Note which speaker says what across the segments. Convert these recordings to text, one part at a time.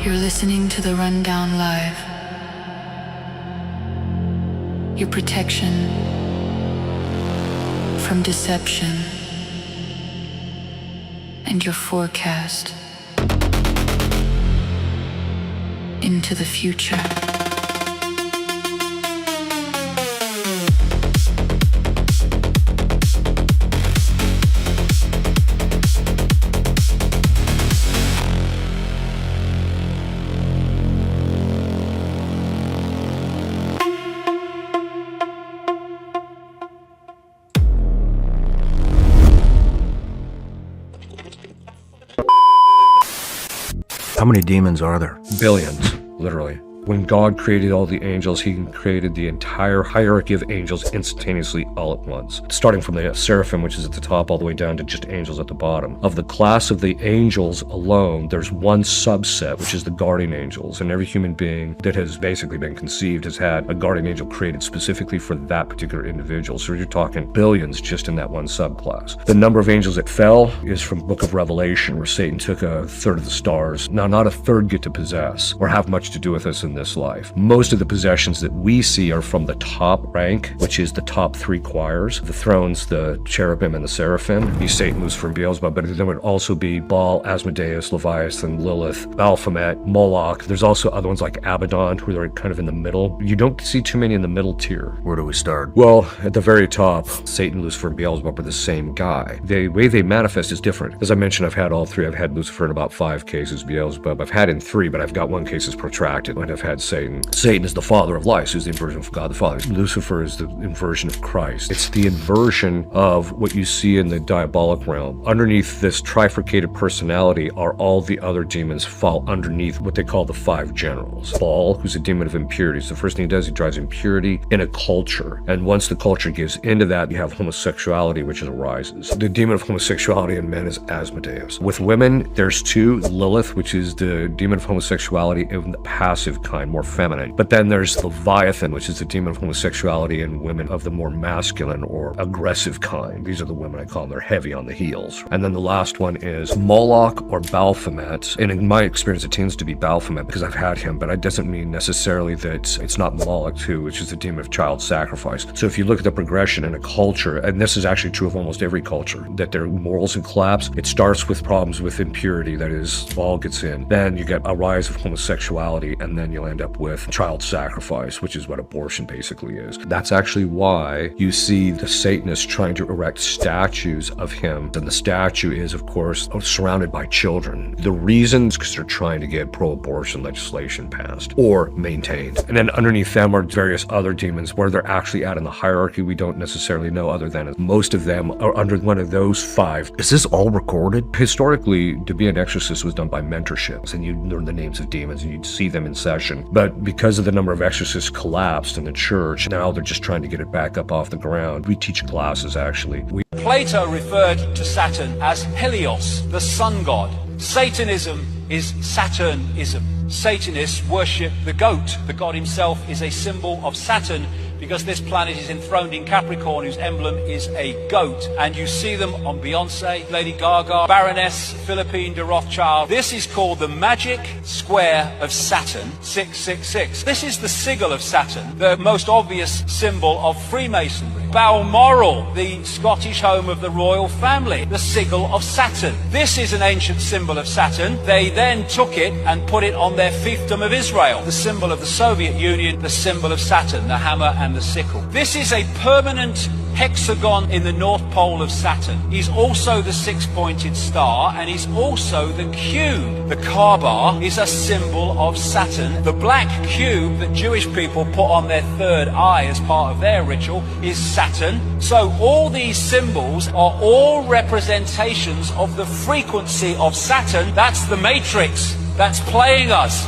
Speaker 1: You're listening to the Rundown Live. Your protection from deception and your forecast into the future.
Speaker 2: How many demons are there?
Speaker 3: Billions, literally. When God created all the angels, he created the entire hierarchy of angels instantaneously all at once. Starting from the seraphim, which is at the top, all the way down to just angels at the bottom. Of the class of the angels alone, there's one subset, which is the guardian angels. And every human being that has basically been conceived has had a guardian angel created specifically for that particular individual. So you're talking billions just in that one subclass. The number of angels that fell is from Book of Revelation, where Satan took a third of the stars. Now, not a third get to possess or have much to do with us in this life. Most of the possessions that we see are from the top rank, which is the top three choirs, the thrones, the cherubim, and the seraphim. Be Satan, Lucifer, and Beelzebub, but there would also be Baal, Asmodeus, Leviathan, Lilith, Baphomet, Moloch. There's also other ones like Abaddon, who are kind of in the middle. You don't see too many in the middle tier.
Speaker 2: Where do we start?
Speaker 3: Well, at the very top, Satan, Lucifer, and Beelzebub are the same guy. The way they manifest is different. As I mentioned, I've had all three. I've had Lucifer in about 5 cases, Beelzebub I've had in 3, but I've got 1 case that's protracted, and I've had Satan. Satan is the father of lies, who's the inversion of God the Father. Lucifer is the inversion of Christ. It's the inversion of what you see in the diabolic realm. Underneath this trifurcated personality are all the other demons fall underneath what they call the 5 generals. Baal, who's a demon of impurities. The first thing he does, he drives impurity in a culture. And once the culture gives into that, you have homosexuality, which arises. The demon of homosexuality in men is Asmodeus. With women, there's 2. Lilith, which is the demon of homosexuality in the passive kind, more feminine. But then there's Leviathan, which is the demon of homosexuality in women of the more masculine or aggressive kind. These are the women I call them. They're heavy on the heels. And then the last one is Moloch or Baphomet. And in my experience, it tends to be Baphomet because I've had him, but it doesn't mean necessarily that it's not Moloch too, which is the demon of child sacrifice. So if you look at the progression in a culture, and this is actually true of almost every culture, that their morals would collapse. It starts with problems with impurity, that is, Baal gets in. Then you get a rise of homosexuality, and then you'll end up with child sacrifice, which is what abortion basically is. That's actually why you see the Satanists trying to erect statues of him. And the statue is, of course, surrounded by children. The reason is because they're trying to get pro-abortion legislation passed or maintained. And then underneath them are various other demons. Where they're actually at in the hierarchy, we don't necessarily know, other than most of them are under one of those 5.
Speaker 2: Is this all recorded?
Speaker 3: Historically, to be an exorcist was done by mentorships, and you'd learn the names of demons and you'd see them in session. But because of the number of exorcists collapsed in the church, now they're just trying to get it back up off the ground. We teach classes, actually.
Speaker 4: Plato referred to Saturn as Helios, the sun god. Satanism is Saturnism. Satanists worship the goat. The god himself is a symbol of Saturn, because this planet is enthroned in Capricorn, whose emblem is a goat. And you see them on Beyonce, Lady Gaga, Baroness Philippine de Rothschild. This is called the magic square of Saturn, 666. This is the sigil of Saturn, the most obvious symbol of Freemasonry. Balmoral, the Scottish home of the royal family, the sigil of Saturn. This is an ancient symbol of Saturn. They then took it and put it on their fiefdom of Israel, the symbol of the Soviet Union, the symbol of Saturn, the hammer and the sickle. This is a permanent hexagon in the North Pole of Saturn. He's also the 6-pointed star, and he's also the cube. The Kaaba is a symbol of Saturn. The black cube that Jewish people put on their third eye as part of their ritual is Saturn. So all these symbols are all representations of the frequency of Saturn. That's the matrix that's playing us.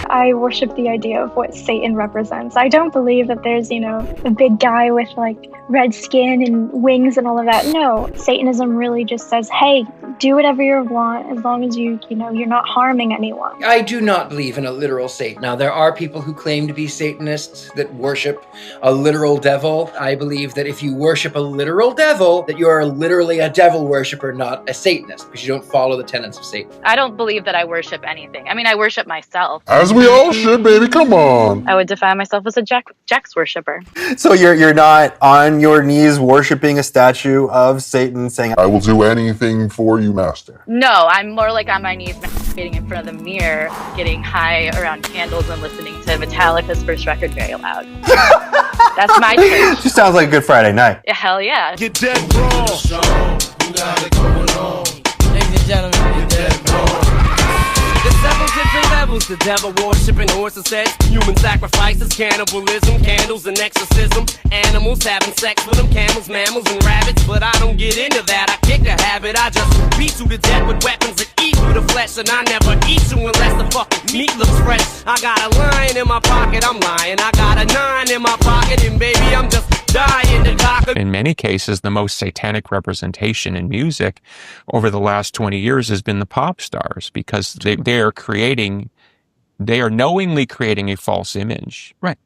Speaker 5: I worship the idea of what Satan represents. I don't believe that there's, a big guy with like red skin and wings and all of that. No, Satanism really just says, hey, do whatever you want as long as you're not harming anyone.
Speaker 6: I do not believe in a literal Satan. Now, there are people who claim to be Satanists that worship a literal devil. I believe that if you worship a literal devil, that you are literally a devil worshiper, not a Satanist, because you don't follow the tenets of Satan.
Speaker 7: I don't believe that I worship anything. I mean, I worship myself.
Speaker 8: As we all should, baby, come on.
Speaker 7: I would define myself as a Jax worshiper.
Speaker 9: So you're not on your knees worshiping a statue of Satan saying,
Speaker 8: I will do anything for you, master.
Speaker 7: No, I'm more like on my knees masturbating in front of the mirror, getting high around candles and listening to Metallica's first record very loud. That's my church.
Speaker 9: Just sounds like a good Friday night.
Speaker 7: Yeah, hell yeah.
Speaker 10: Get dead wrong. You got it going on. Ladies and gentlemen, get dead wrong. There's several different levels, the devil worshipping horses, heads, human sacrifices, cannibalism, candles and exorcism, animals having sex with them, camels, mammals and rabbits, but I don't get into that, I kick the habit, I just beat you to death with weapons that eat through the flesh, and I never eat you unless the fucking meat looks fresh. I got a lion in my pocket, I'm lying, I got a 9 in my pocket, and baby, I'm just dying to cock it.
Speaker 11: In many cases, the most satanic representation in music over the last 20 years has been the pop stars, because they are knowingly creating a false image.
Speaker 12: Right.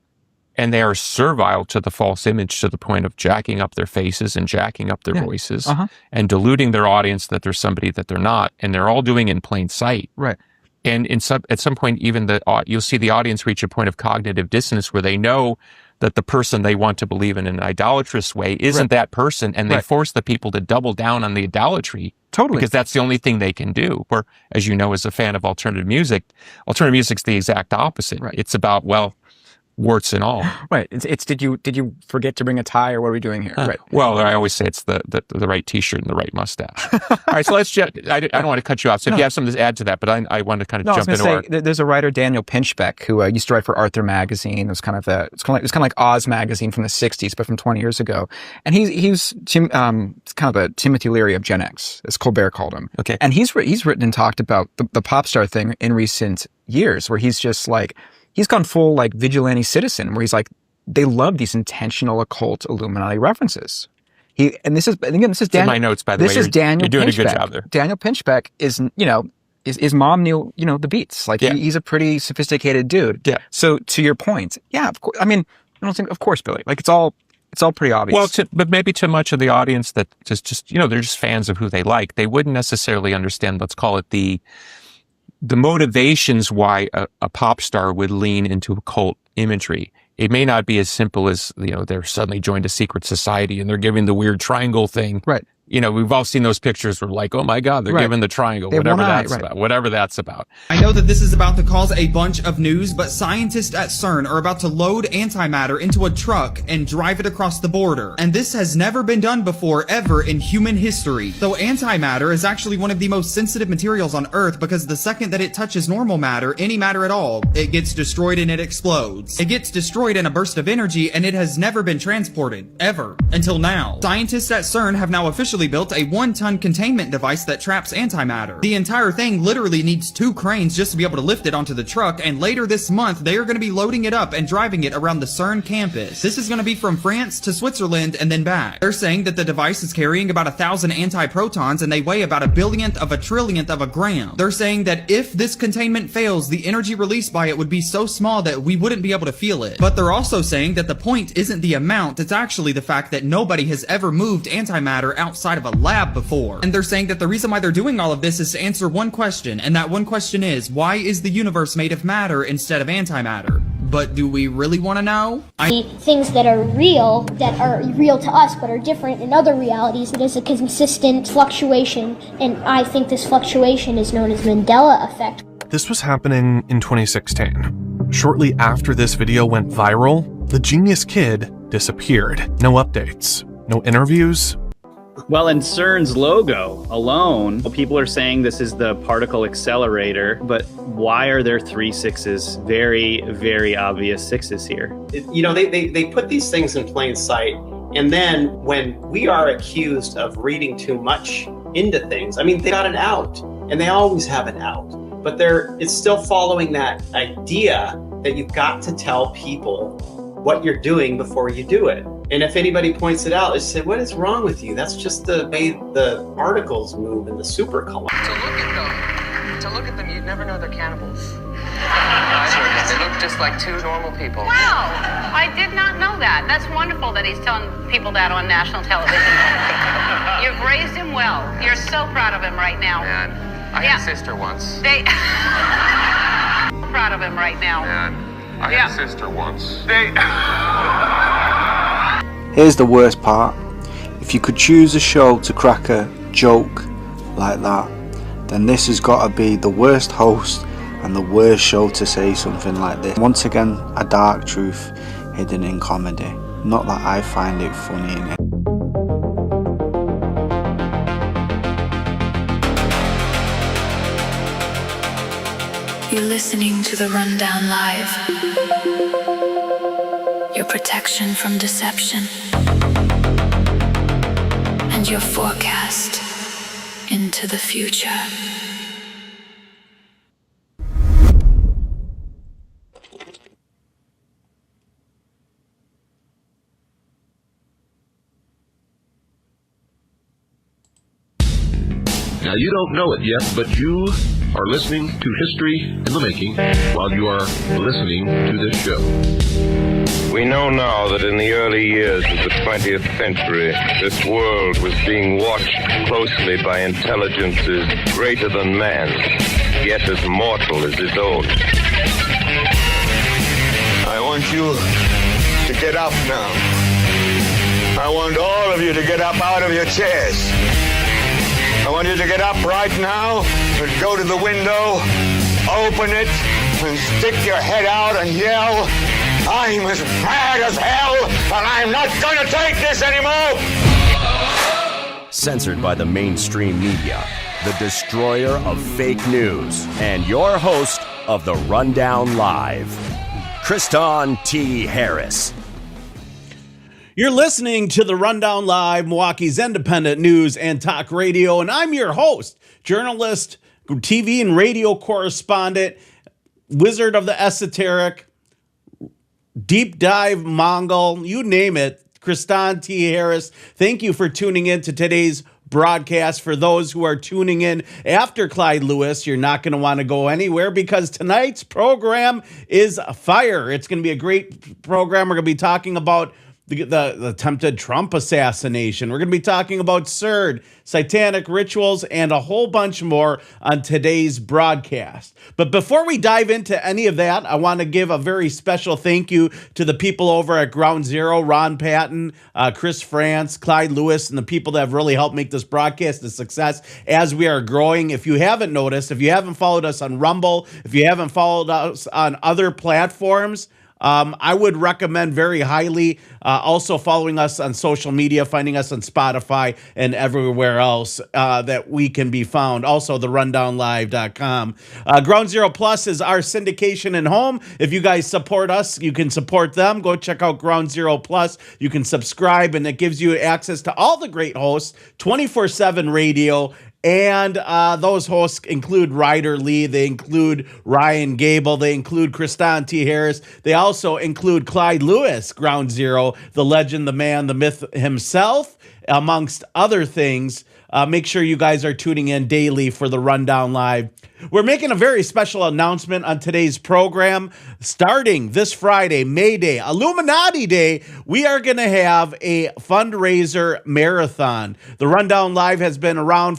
Speaker 11: And they are servile to the false image to the point of jacking up their faces and jacking up their voices and deluding their audience that they're somebody that they're not. And they're all doing it in plain sight.
Speaker 12: Right.
Speaker 11: And at some point, even you'll see the audience reach a point of cognitive dissonance where they know that the person they want to believe in an idolatrous way isn't that person, and they force the people to double down on the idolatry.
Speaker 12: Totally.
Speaker 11: Because that's the only thing they can do. Where, as you know, as a fan of alternative music's the exact opposite.
Speaker 12: Right.
Speaker 11: It's about, well, warts and all.
Speaker 12: Right. It's did you forget to bring a tie, or what are we doing here? Right.
Speaker 11: Well, I always say it's the right T-shirt and the right mustache. All right, so let's just, I don't want to cut you off. So if you have something to add to that, but I want to kind of jump into
Speaker 12: there's a writer, Daniel Pinchbeck, who used to write for Arthur Magazine. It was kind of like Oz Magazine from the 60s, but from 20 years ago. And he's kind of a Timothy Leary of Gen X, as Colbert called him.
Speaker 11: Okay.
Speaker 12: And he's written and talked about the pop star thing in recent years, where he's just like, he's gone full like vigilante citizen, where he's like, they love these intentional occult Illuminati references. This is Daniel.
Speaker 11: in my notes, by the way.
Speaker 12: This is Daniel.
Speaker 11: You're doing
Speaker 12: Pinchbeck.
Speaker 11: a good job there.
Speaker 12: Daniel Pinchbeck is mom knew the beats. Like he's a pretty sophisticated dude.
Speaker 11: Yeah.
Speaker 12: So to your point, yeah, of course. I mean, I don't think, of course, Billy. Like it's all pretty obvious.
Speaker 11: Well, but maybe to much of the audience that just they're just fans of who they like, they wouldn't necessarily understand. Let's call it the motivations why a pop star would lean into occult imagery. It may not be as simple as, they're suddenly joined a secret society and they're giving the weird triangle thing.
Speaker 12: Right.
Speaker 11: We've all seen those pictures where like, oh my God, they're giving the triangle, whatever that's about.
Speaker 13: I know that this is about to cause a bunch of news, but scientists at CERN are about to load antimatter into a truck and drive it across the border. And this has never been done before, ever in human history. So antimatter is actually one of the most sensitive materials on Earth, because the second that it touches normal matter, any matter at all, it gets destroyed and it explodes. It gets destroyed in a burst of energy, and it has never been transported, ever, until now. Scientists at CERN have now officially built a 1-ton containment device that traps antimatter. The entire thing literally needs 2 cranes just to be able to lift it onto the truck, and later this month they are going to be loading it up and driving it around the CERN campus. This is going to be from France to Switzerland and then back. They're saying that the device is carrying about 1,000 antiprotons, and they weigh about 1/1000th of a trillionth of a gram. They're saying that if this containment fails, the energy released by it would be so small that we wouldn't be able to feel it. But they're also saying that the point isn't the amount, it's actually the fact that nobody has ever moved antimatter outside of a lab before. And they're saying that the reason why they're doing all of this is to answer one question, and that one question is, why is the universe made of matter instead of antimatter? But do we really want to know?
Speaker 14: Things that are real to us but are different in other realities, it is a consistent fluctuation, and I think this fluctuation is known as Mandela effect.
Speaker 15: This was happening in 2016. Shortly after this video went viral, the genius kid disappeared. No updates, no interviews.
Speaker 16: Well, in CERN's logo alone, people are saying this is the particle accelerator, but why are there 3 6s? Very, very obvious 6s here.
Speaker 17: They put these things in plain sight, and then when we are accused of reading too much into things, they got an out, and they always have an out. but it's still following that idea that you've got to tell people what you're doing before you do it. And if anybody points it out, they say, what is wrong with you? That's just the way the particles move in the supercollider.
Speaker 18: To look at them, you'd never know they're cannibals. They look just like two normal people.
Speaker 19: Wow, I did not know that. That's wonderful that he's telling people that on national television. You've raised him well. You're so proud of him right now.
Speaker 18: Man, I had a sister once.
Speaker 19: Proud of him right now.
Speaker 18: Man, I had a sister once.
Speaker 20: Here's the worst part. If you could choose a show to crack a joke like that, then this has got to be the worst host and the worst show to say something like this. Once again, a dark truth hidden in comedy. Not that I find it funny in it.
Speaker 1: You're listening to the Rundown Live. Your protection from deception. And your forecast into the future.
Speaker 21: Now, you don't know it yet, but you are listening to History in the Making while you are listening to this show.
Speaker 22: We know now that in the early years of the 20th century, this world was being watched closely by intelligences greater than man, yet as mortal as his own.
Speaker 23: I want you to get up now. I want all of you to get up out of your chairs. I want you to get up right now and go to the window, open it, and stick your head out and yell, I'm as mad as hell, and I'm not going to take this anymore!
Speaker 24: Censored by the mainstream media, the destroyer of fake news, and your host of the Rundown Live, Kristan T. Harris.
Speaker 25: You're listening to the Rundown Live, Milwaukee's independent news and talk radio, and I'm your host, journalist, TV and radio correspondent, wizard of the esoteric, deep dive Mongol, you name it, Kristan T. Harris. Thank you for tuning in to today's broadcast. For those who are tuning in after Clyde Lewis, you're not going to want to go anywhere because tonight's program is fire. It's going to be a great program. We're going to be talking about the attempted Trump assassination. We're going to be talking about CERN, Satanic Rituals, and a whole bunch more on today's broadcast. But before we dive into any of that, I want to give a very special thank you to the people over at Ground Zero, Ron Patton, Chris France, Clyde Lewis, and the people that have really helped make this broadcast a success as we are growing. If you haven't noticed, if you haven't followed us on Rumble, if you haven't followed us on other platforms, I would recommend very highly also following us on social media, finding us on Spotify and everywhere else that we can be found. Also, the rundownlive.com. Ground Zero Plus is our syndication and home. If you guys support us, you can support them. Go check out Ground Zero Plus. You can subscribe, and it gives you access to all the great hosts, 24/7 radio. And those hosts include Ryder Lee, they include Ryan Gable, they include Kristan T. Harris, they also include Clyde Lewis, Ground Zero, the legend, the man, the myth himself, amongst other things. Make sure you guys are tuning in daily for the Rundown Live. We're making a very special announcement on today's program. Starting this Friday, May Day, Illuminati Day, we are going to have a fundraiser marathon. The Rundown Live has been around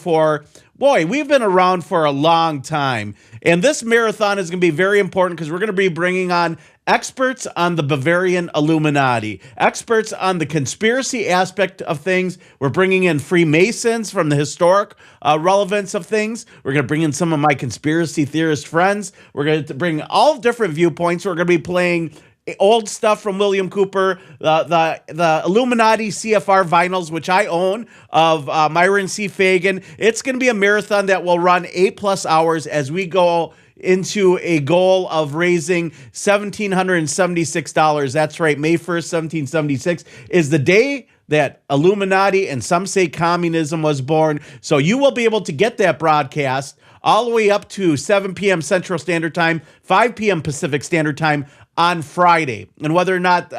Speaker 25: we've been around for a long time. And this marathon is going to be very important because we're going to be bringing on experts on the Bavarian Illuminati, experts on the conspiracy aspect of things. We're bringing in Freemasons from the historic relevance of things. We're going to bring in some of my conspiracy theorist friends. We're going to bring all different viewpoints. We're going to be playing old stuff from William Cooper, the Illuminati CFR vinyls, which I own, of Myron C. Fagan. It's going to be a marathon that will run 8+ hours as we go into a goal of raising $1,776. That's right, May 1st, 1776 is the day that Illuminati and some say communism was born. So you will be able to get that broadcast all the way up to 7 p.m. Central Standard Time, 5 p.m. Pacific Standard Time on Friday. And whether or not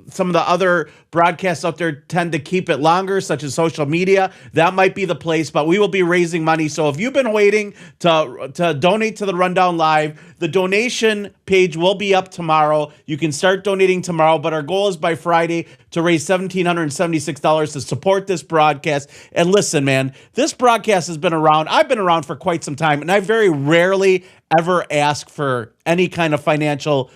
Speaker 25: some of the other broadcasts out there tend to keep it longer, such as social media, that might be the place, but we will be raising money. So if you've been waiting to donate to the Rundown Live, the donation page will be up tomorrow. You can start donating tomorrow, but our goal is by Friday to raise $1,776 to support this broadcast. And listen, man, this broadcast has been around. I've been around for quite some time, and I very rarely ever ask for any kind of financial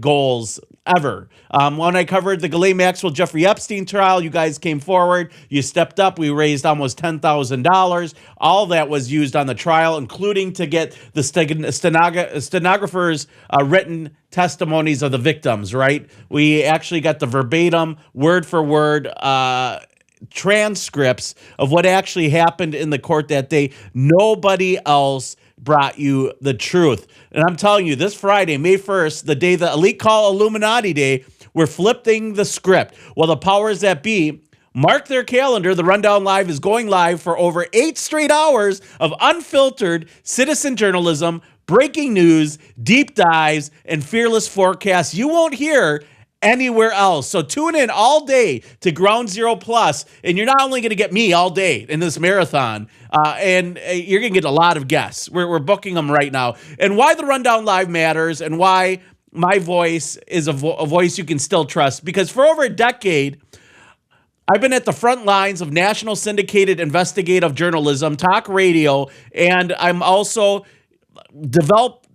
Speaker 25: goals ever. When I covered the Ghislaine Maxwell Jeffrey Epstein trial, you guys came forward, you stepped up, we raised almost $10,000. All that was used on the trial, including to get the stenographers' written testimonies of the victims, right? We actually got the verbatim, word for word transcripts of what actually happened in the court that day. Nobody else brought you the truth. And I'm telling you, this Friday, May 1st, the day the elite call Illuminati Day, we're flipping the script. Well, the powers that be mark their calendar. The Rundown Live is going live for over 8 straight hours of unfiltered citizen journalism, breaking news, deep dives, and fearless forecasts you won't hear anywhere else. So tune in all day to Ground Zero Plus, and you're not only going to get me all day in this marathon, and you're going to get a lot of guests. We're booking them right now. And why the Rundown Live matters, and why my voice is a voice you can still trust. Because for over a decade, I've been at the front lines of national syndicated investigative journalism, talk radio, and I'm also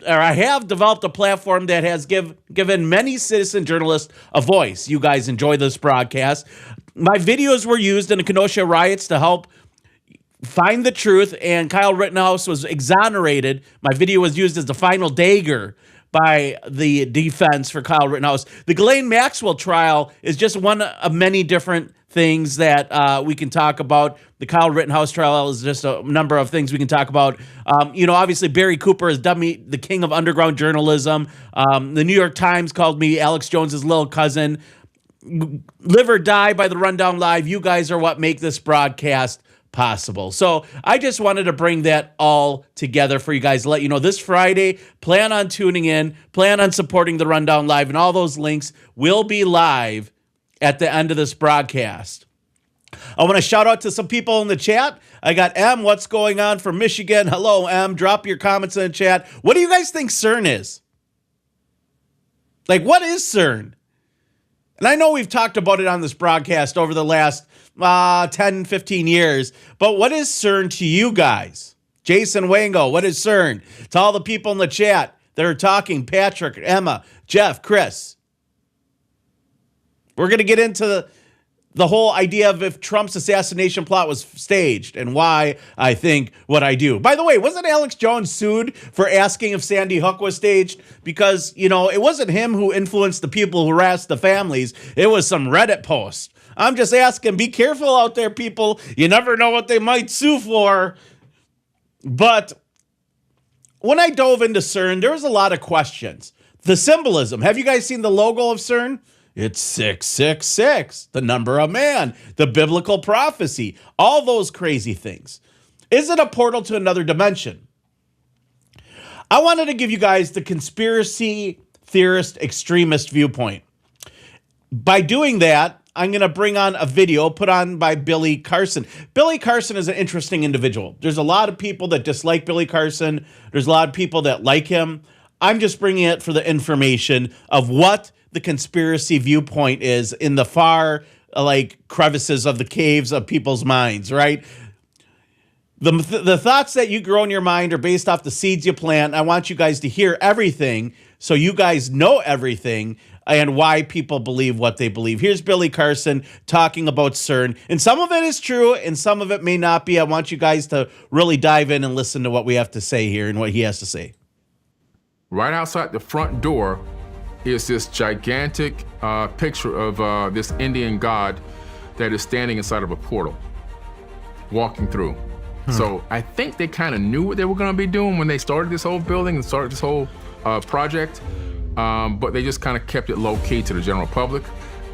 Speaker 25: I have developed a platform that has given many citizen journalists a voice. You guys enjoy this broadcast. My videos were used in the Kenosha riots to help find the truth, and Kyle Rittenhouse was exonerated. My video was used as the final dagger by the defense for Kyle Rittenhouse. The Ghislaine Maxwell trial is just one of many different things that we can talk about. The Kyle Rittenhouse trial is just a number of things we can talk about. Obviously, Barry Cooper has dubbed me the king of underground journalism. The New York Times called me Alex Jones's little cousin. Live or die by the Rundown Live. You guys are what make this broadcast possible. So I just wanted to bring that all together for you guys to let you know this Friday, plan on tuning in, plan on supporting the Rundown Live, and all those links will be live at the end of this broadcast. I want to shout out to some people in the chat. I got M, what's going on from Michigan? Hello, M. Drop your comments in the chat. What do you guys think CERN is? What is CERN? And I know we've talked about it on this broadcast over the last 10, 15 years, but what is CERN to you guys? Jason Wango, what is CERN? To all the people in the chat that are talking, Patrick, Emma, Jeff, Chris. We're going to get into the whole idea of if Trump's assassination plot was staged and why I think what I do. By the way, wasn't Alex Jones sued for asking if Sandy Hook was staged? Because, it wasn't him who influenced the people who harassed the families. It was some Reddit post. I'm just asking, be careful out there, people. You never know what they might sue for. But when I dove into CERN, there was a lot of questions. The symbolism. Have you guys seen the logo of CERN? It's 666, the number of man, the biblical prophecy, all those crazy things. Is it a portal to another dimension? I wanted to give you guys the conspiracy theorist extremist viewpoint. By doing that, I'm going to bring on a video put on by Billy Carson. Billy Carson is an interesting individual. There's a lot of people that dislike Billy Carson. There's a lot of people that like him. I'm just bringing it for the information of what the conspiracy viewpoint is in the far crevices of the caves of people's minds, right? The thoughts that you grow in your mind are based off the seeds you plant. I want you guys to hear everything so you guys know everything and why people believe what they believe. Here's Billy Carson talking about CERN. And some of it is true and some of it may not be. I want you guys to really dive in and listen to what we have to say here and what he has to say.
Speaker 2: Right outside the front door is this gigantic picture of this Indian god that is standing inside of a portal, walking through. So I think they kind of knew what they were going to be doing when they started this whole building and started this whole project, but they just kind of kept it low key to the general public.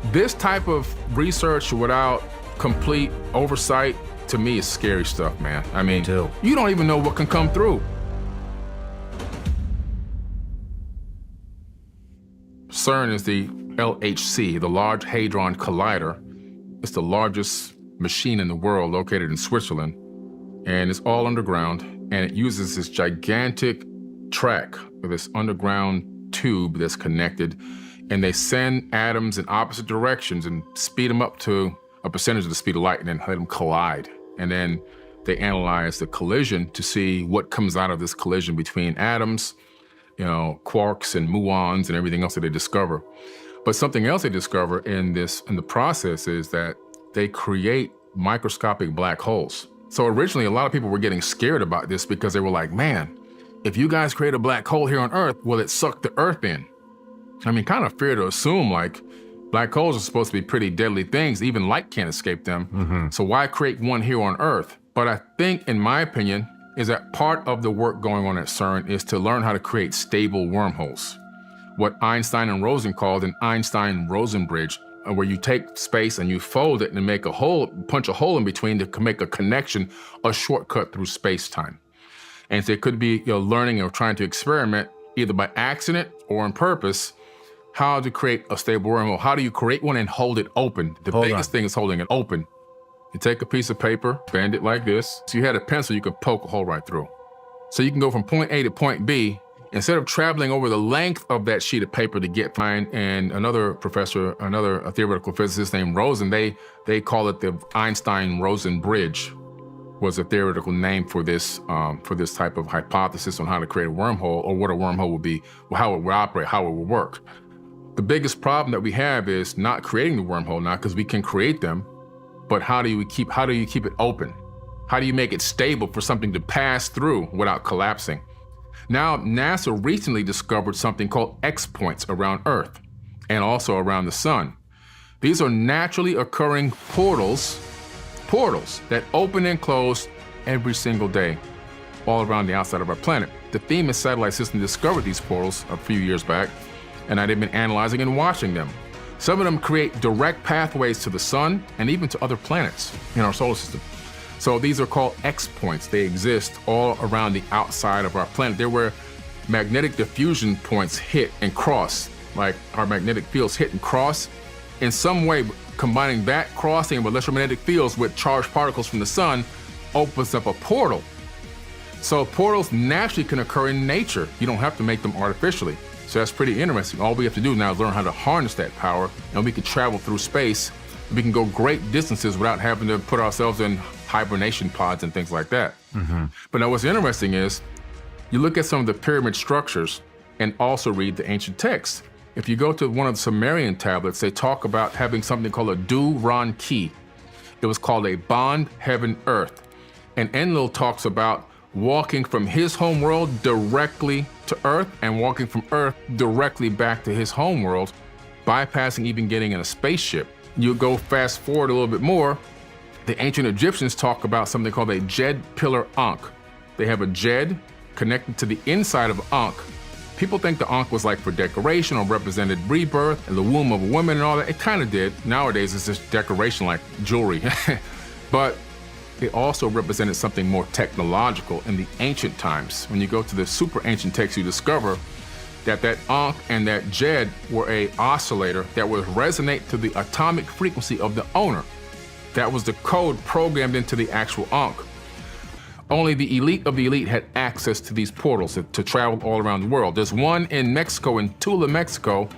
Speaker 2: This type of research without complete oversight, to me, is scary stuff, man. I mean, you don't even know what can come through. CERN is the LHC, the Large Hadron Collider. It's the largest machine in the world, located in Switzerland, and it's all underground, and it uses this gigantic track with this underground tube that's connected, and they send atoms in opposite directions and speed them up to a percentage of the speed of light and then let them collide. And then they analyze the collision to see what comes out of this collision between atoms, you know, quarks and muons and everything else that they discover. But something else they discover in the process is that they create microscopic black holes. So originally, a lot of people were getting scared about this because they were like, man, if you guys create a black hole here on Earth, will it suck the Earth in? I mean, kind of fair to assume, like, black holes are supposed to be pretty deadly things. Even light can't escape them. So why create one here on Earth? But I think, in my opinion, is that part of the work going on at CERN is to learn how to create stable wormholes. What Einstein and Rosen called an Einstein-Rosen bridge, where you take space and you fold it and make a hole, punch a hole in between to make a connection, a shortcut through space-time. And so it could be, you know, learning or trying to experiment, either by accident or on purpose, how to create a stable wormhole. How do you create one and hold it open? The biggest thing is holding it open. You take a piece of paper, bend it like this. So you had a pencil, you could poke a hole right through. So you can go from point A to point B, instead of traveling over the length of that sheet of paper to get mine. And another professor, a theoretical physicist named Rosen, they call it the Einstein-Rosen bridge, was a theoretical name for this type of hypothesis on how to create a wormhole, or what a wormhole would be, how it would operate, how it would work. The biggest problem that we have is not creating the wormhole now, because we can create them, but how do you keep it open? How do you make it stable for something to pass through without collapsing? Now, NASA recently discovered something called X points around Earth and also around the sun. These are naturally occurring portals that open and close every single day, all around the outside of our planet. The Themis satellite system discovered these portals a few years back, and they've been analyzing and watching them. Some of them create direct pathways to the sun and even to other planets in our solar system. So these are called X points. They exist all around the outside of our planet. They're where magnetic diffusion points hit and cross, like our magnetic fields hit and cross. In some way, combining that crossing of electromagnetic fields with charged particles from the sun opens up a portal. So portals naturally can occur in nature. You don't have to make them artificially. So that's pretty interesting. All we have to do now is learn how to harness that power, and we can travel through space. We can go great distances without having to put ourselves in hibernation pods and things like that. But now what's interesting is, you look at some of the pyramid structures and also read the ancient texts. If you go to one of the Sumerian tablets, they talk about having something called a Du-Ran Ki. It was called a bond heaven-earth. And Enlil talks about walking from his home world directly to Earth and walking from Earth directly back to his home world, bypassing even getting in a spaceship. You go fast forward a little bit more, the ancient Egyptians talk about something called a Djed pillar Ankh. They have a Djed connected to the inside of Ankh. People think the Ankh was like for decoration or represented rebirth and the womb of a woman and all that. It kind of did. Nowadays, it's just decoration like jewelry. But it also represented something more technological in the ancient times. When you go to the super ancient texts, you discover that Ankh and that Djed were an oscillator that would resonate to the atomic frequency of the owner. That was the code programmed into the actual Ankh. Only the elite of the elite had access to these portals to travel all around the world. There's one in Mexico, in Tula, Mexico,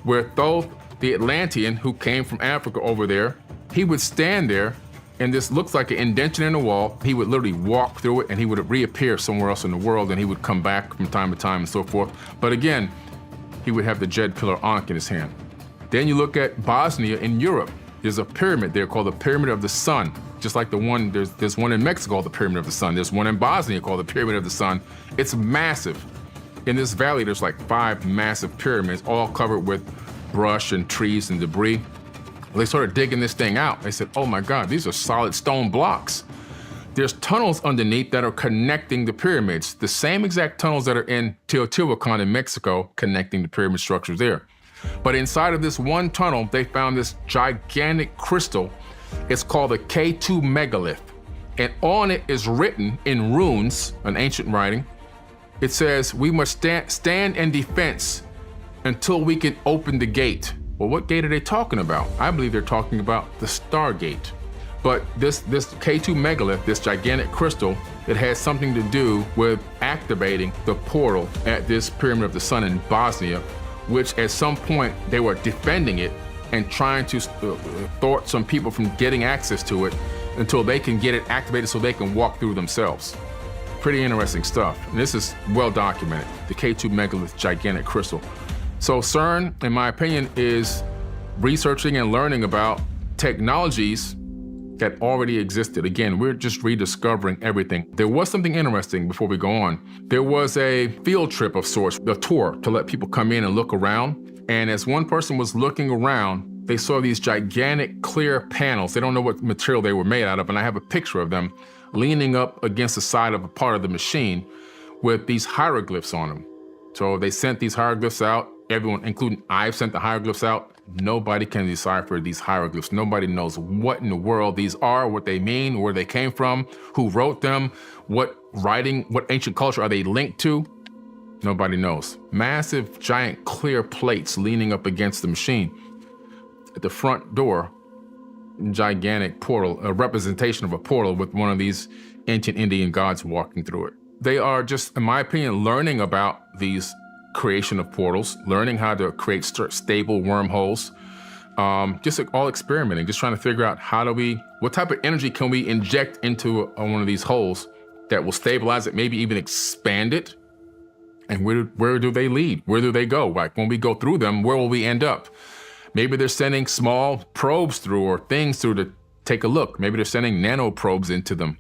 Speaker 2: where Thoth, the Atlantean, who came from Africa over there, he would stand there, and this looks like an indentation in the wall. He would literally walk through it, and he would reappear somewhere else in the world, and he would come back from time to time and so forth. But again, he would have the Djed pillar Ankh in his hand. Then you look at Bosnia in Europe. There's a pyramid there called the Pyramid of the Sun. Just like the one, there's one in Mexico called the Pyramid of the Sun. There's one in Bosnia called the Pyramid of the Sun. It's massive. In this valley, there's like 5 massive pyramids, all covered with brush and trees and debris. They started digging this thing out. They said, oh my God, these are solid stone blocks. There's tunnels underneath that are connecting the pyramids, the same exact tunnels that are in Teotihuacan in Mexico, connecting the pyramid structures there. But inside of this one tunnel, they found this gigantic crystal. It's called the K2 megalith. And on it is written in runes, an ancient writing. It says, we must stand in defense until we can open the gate. Well, what gate are they talking about? I believe they're talking about the Stargate. But this K2 megalith, this gigantic crystal, it has something to do with activating the portal at this Pyramid of the Sun in Bosnia, which at some point they were defending it and trying to thwart some people from getting access to it until they can get it activated so they can walk through themselves. Pretty interesting stuff. And this is well documented, the K2 megalith gigantic crystal. So CERN, in my opinion, is researching and learning about technologies that already existed. Again, we're just rediscovering everything. There was something interesting before we go on. There was a field trip of sorts, a tour to let people come in and look around. And as one person was looking around, they saw these gigantic clear panels. They don't know what material they were made out of, and I have a picture of them leaning up against the side of a part of the machine with these hieroglyphs on them. So they sent these hieroglyphs out. Everyone, including I've sent the hieroglyphs out. Nobody can decipher these hieroglyphs. Nobody knows what in the world these are, what they mean, where they came from, who wrote them, what writing, what ancient culture are they linked to? Nobody knows. Massive, giant, clear plates leaning up against the machine. At the front door, gigantic portal, a representation of a portal with one of these ancient Indian gods walking through it. They are just, in my opinion, learning about these creation of portals, learning how to create stable wormholes, just all experimenting, just trying to figure out what type of energy can we inject into one of these holes that will stabilize it, maybe even expand it, and where do they lead? Where do they go? Like when we go through them, where will we end up? Maybe they're sending small probes through or things through to take a look. Maybe they're sending nano probes into them.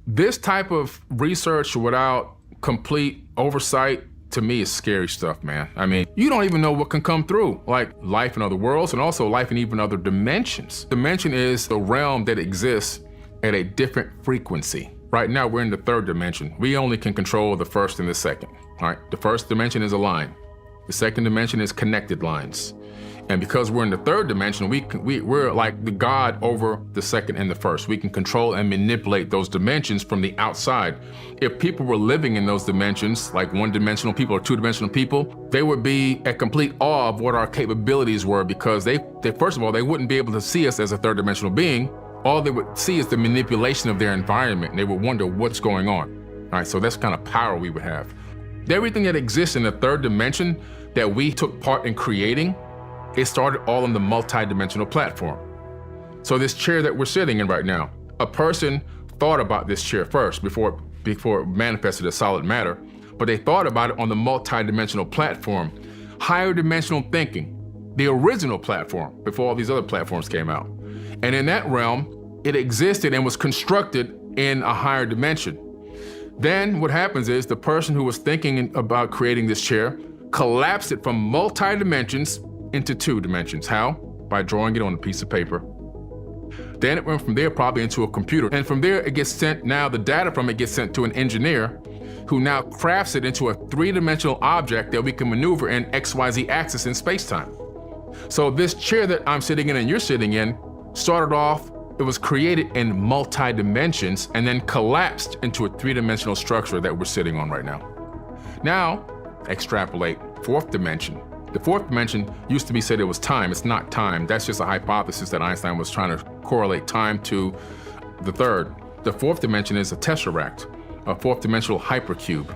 Speaker 2: This type of research without complete oversight, to me, is scary stuff, man. I mean, you don't even know what can come through, like life in other worlds and also life in even other dimensions. Dimension is the realm that exists at a different frequency. Right now, we're in the third dimension. We only can control the first and the second, all right? The first dimension is a line. The second dimension is connected lines. And because we're in the third dimension, we're like the God over the second and the first. We can control and manipulate those dimensions from the outside. If people were living in those dimensions, like one-dimensional people or two-dimensional people, they would be at complete awe of what our capabilities were, because they first of all, they wouldn't be able to see us as a third-dimensional being. All they would see is the manipulation of their environment, and they would wonder what's going on. All right, so that's the kind of power we would have. Everything that exists in the third dimension that we took part in creating, it started all on the multi-dimensional platform. So this chair that we're sitting in right now, a person thought about this chair first before it manifested as solid matter, but they thought about it on the multi-dimensional platform, higher dimensional thinking, the original platform before all these other platforms came out. And in that realm, it existed and was constructed in a higher dimension. Then what happens is the person who was thinking about creating this chair collapsed it from multi-dimensions into two dimensions. How? By drawing it on a piece of paper. Then it went from there probably into a computer. And from there it gets sent, now the data from it gets sent to an engineer who now crafts it into a three-dimensional object that we can maneuver in XYZ axis in space-time. So this chair that I'm sitting in and you're sitting in started off, it was created in multi-dimensions and then collapsed into a three-dimensional structure that we're sitting on right now. Now, extrapolate, fourth dimension. The fourth dimension used to be said it was time. It's not time. That's just a hypothesis that Einstein was trying to correlate time to the third. The fourth dimension is a tesseract, a fourth dimensional hypercube.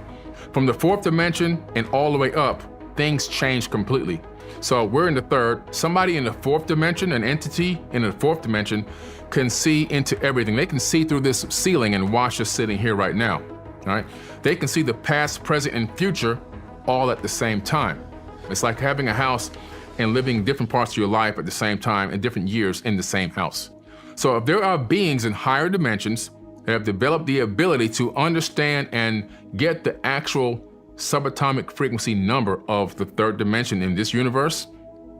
Speaker 2: From the fourth dimension and all the way up, things change completely. So we're in the third. Somebody in the fourth dimension, an entity in the fourth dimension, can see into everything. They can see through this ceiling and watch us sitting here right now, all right? They can see the past, present, and future all at the same time. It's like having a house and living different parts of your life at the same time in different years in the same house. So if there are beings in higher dimensions that have developed the ability to understand and get the actual subatomic frequency number of the third dimension in this universe,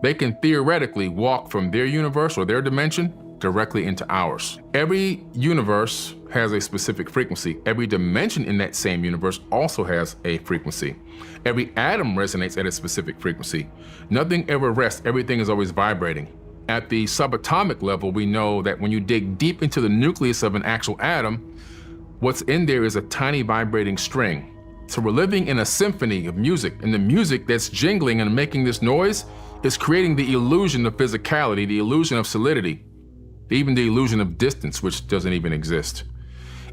Speaker 2: they can theoretically walk from their universe or their dimension directly into ours. Every universe has a specific frequency. Every dimension in that same universe also has a frequency. Every atom resonates at a specific frequency. Nothing ever rests, everything is always vibrating. At the subatomic level, we know that when you dig deep into the nucleus of an actual atom, what's in there is a tiny vibrating string. So we're living in a symphony of music, and the music that's jingling and making this noise is creating the illusion of physicality, the illusion of solidity, even the illusion of distance, which doesn't even exist.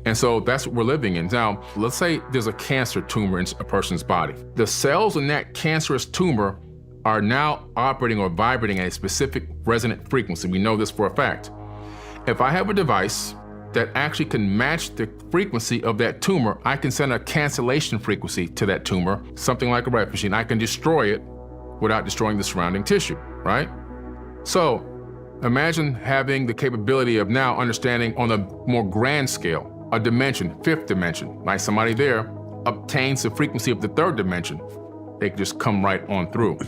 Speaker 2: And so that's what we're living in. Now, let's say there's a cancer tumor in a person's body. The cells in that cancerous tumor are now operating or vibrating at a specific resonant frequency. We know this for a fact. If I have a device that actually can match the frequency of that tumor, I can send a cancellation frequency to that tumor, something like a rifle machine. I can destroy it without destroying the surrounding tissue, right? So imagine having the capability of now understanding on a more grand scale, a dimension, fifth dimension, like somebody there obtains the frequency of the third dimension. They can just come right on through.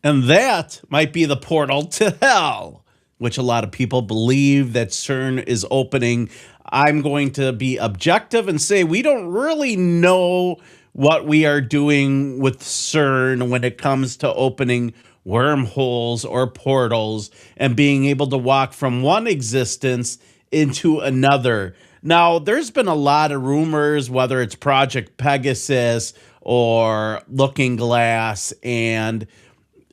Speaker 25: And that might be the portal to hell, which a lot of people believe that CERN is opening. I'm going to be objective and say we don't really know what we are doing with CERN when it comes to opening wormholes or portals and being able to walk from one existence into another. Now, there's been a lot of rumors, whether it's Project Pegasus or Looking Glass, and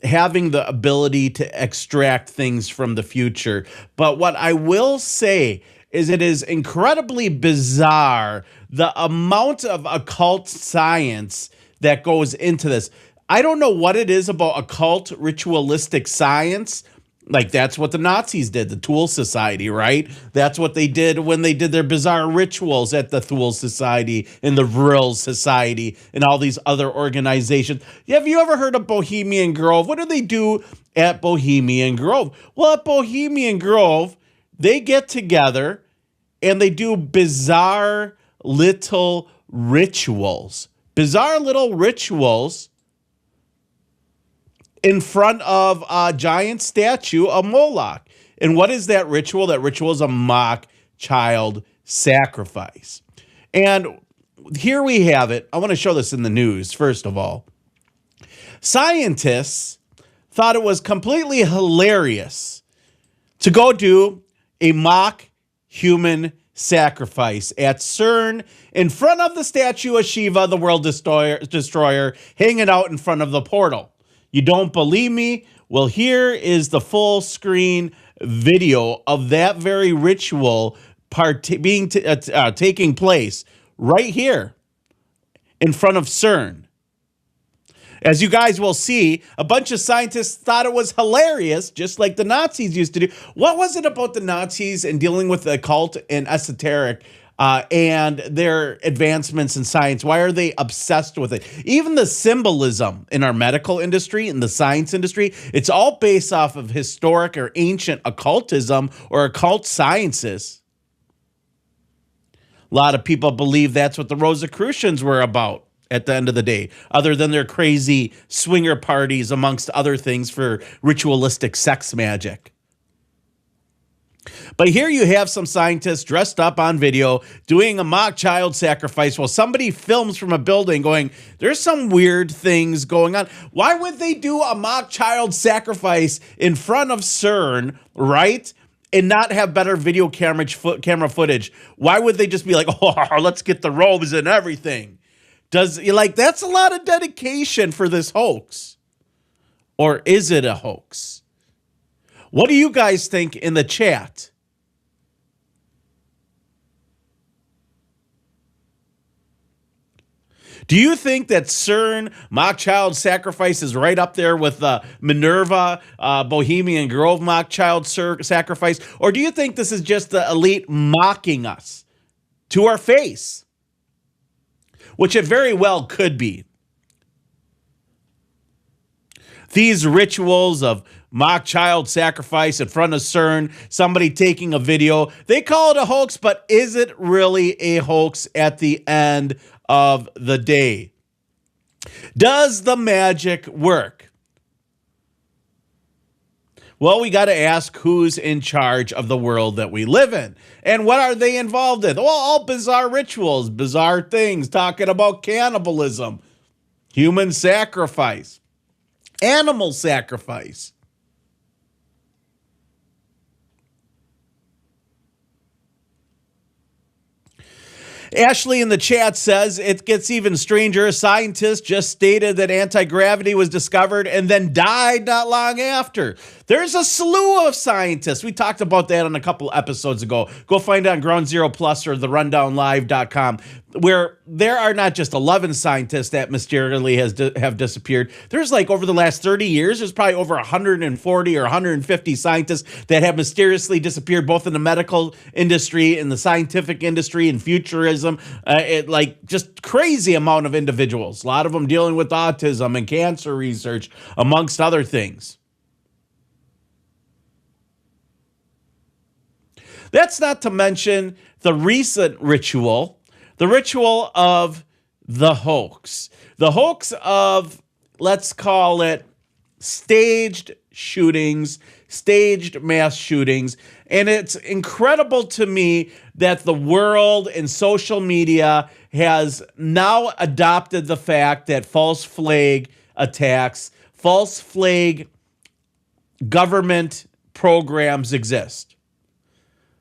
Speaker 25: having the ability to extract things from the future. But what I will say is it is incredibly bizarre, the amount of occult science that goes into this. I don't know what it is about occult ritualistic science. Like, that's what the Nazis did, the Thule Society, right? That's what they did when they did their bizarre rituals at the Thule Society and the Vril Society and all these other organizations. Have you ever heard of Bohemian Grove? What do they do at Bohemian Grove? Well, at Bohemian Grove, they get together and they do bizarre little rituals. Bizarre little rituals in front of a giant statue of Moloch. And what is that ritual? That ritual is a mock child sacrifice. And here we have it. I want to show this in the news, first of all. Scientists thought it was completely hilarious to go do a mock human sacrifice at CERN in front of the statue of Shiva, the world destroyer, hanging out in front of the portal. You don't believe me? Well, here is the full screen video of that very ritual taking place right here in front of CERN. As you guys will see, a bunch of scientists thought it was hilarious, just like the Nazis used to do. What was it about the Nazis and dealing with the occult and esoteric and their advancements in science? Why are they obsessed with it? Even the symbolism in our medical industry and the science industry, it's all based off of historic or ancient occultism or occult sciences. A lot of people believe that's what the Rosicrucians were about at the end of the day, other than their crazy swinger parties, amongst other things, for ritualistic sex magic. But here you have some scientists dressed up on video doing a mock child sacrifice while somebody films from a building going, there's some weird things going on. Why would they do a mock child sacrifice in front of CERN, right? And not have better video camera footage? Why would they just be like, oh, let's get the robes and everything? That's a lot of dedication for this hoax. Or is it a hoax? What do you guys think in the chat? Do you think that CERN mock child sacrifice is right up there with Minerva, Bohemian Grove mock child sacrifice? Or do you think this is just the elite mocking us to our face? Which it very well could be. These rituals of mock child sacrifice in front of CERN, somebody taking a video, they call it a hoax, but is it really a hoax at the end of the day? Does the magic work? Well, we got to ask who's in charge of the world that we live in. And what are they involved in? Well, all bizarre rituals, bizarre things, talking about cannibalism, human sacrifice, animal sacrifice. Ashley in the chat says it gets even stranger. A scientist just stated that anti-gravity was discovered and then died not long after. There's a slew of scientists. We talked about that on a couple episodes ago. Go find it on Ground Zero Plus or therundownlive.com, where there are not just 11 scientists that mysteriously have disappeared. There's like over the last 30 years, there's probably over 140 or 150 scientists that have mysteriously disappeared, both in the medical industry, in the scientific industry, in futurism. Like just crazy amount of individuals. A lot of them dealing with autism and cancer research, amongst other things. That's not to mention the recent ritual, the ritual of the hoax. The hoax of, let's call it, staged shootings, staged mass shootings. And it's incredible to me that the world and social media has now adopted the fact that false flag attacks, false flag government programs exist.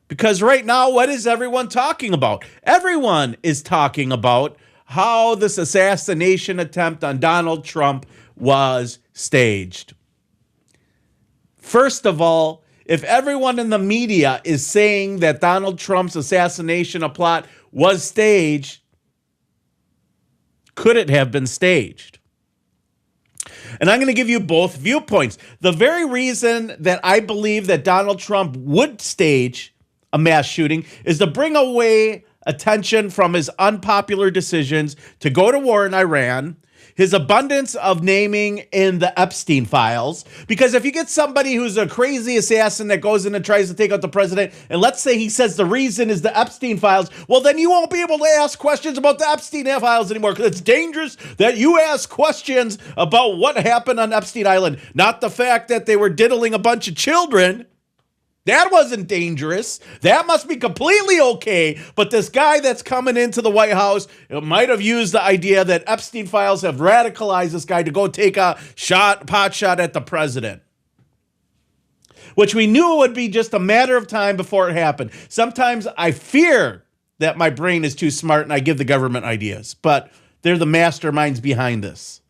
Speaker 25: Because right now, what is everyone talking about? Everyone is talking about how this assassination attempt on Donald Trump was staged. First of all, if everyone in the media is saying that Donald Trump's assassination plot was staged, could it have been staged? And I'm going to give you both viewpoints. The very reason that I believe that Donald Trump would stage a mass shooting is to bring away attention from his unpopular decisions to go to war in Iran, his abundance of naming in the Epstein files. Because if you get somebody who's a crazy assassin that goes in and tries to take out the president, and let's say he says the reason is the Epstein files, well, then you won't be able to ask questions about the Epstein files anymore, because it's dangerous that you ask questions about what happened on Epstein Island, not the fact that they were diddling a bunch of children. That wasn't dangerous. That must be completely okay. But this guy that's coming into the White House might have used the idea that Epstein files have radicalized this guy to go take a pot shot at the president, which we knew would be just a matter of time before it happened. Sometimes I fear that my brain is too smart and I give the government ideas, but they're the masterminds behind this.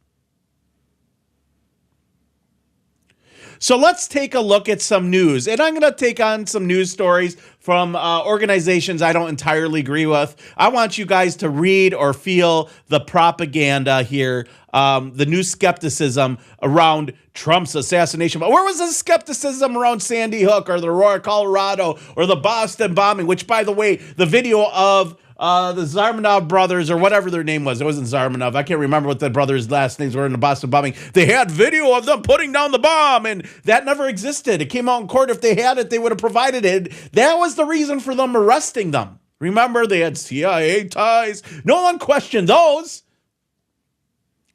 Speaker 25: So let's take a look at some news. And I'm going to take on some news stories from organizations I don't entirely agree with. I want you guys to read or feel the propaganda here, the new skepticism around Trump's assassination. But where was the skepticism around Sandy Hook or the Aurora, Colorado, or the Boston bombing, which, by the way, the video of the Zarmanov brothers, or whatever their name was. It wasn't Zarmanov. I can't remember what the brothers' last names were in the Boston bombing. They had video of them putting down the bomb, and that never existed. It came out in court. If they had it, they would have provided it. That was the reason for them arresting them. Remember, they had CIA ties. No one questioned those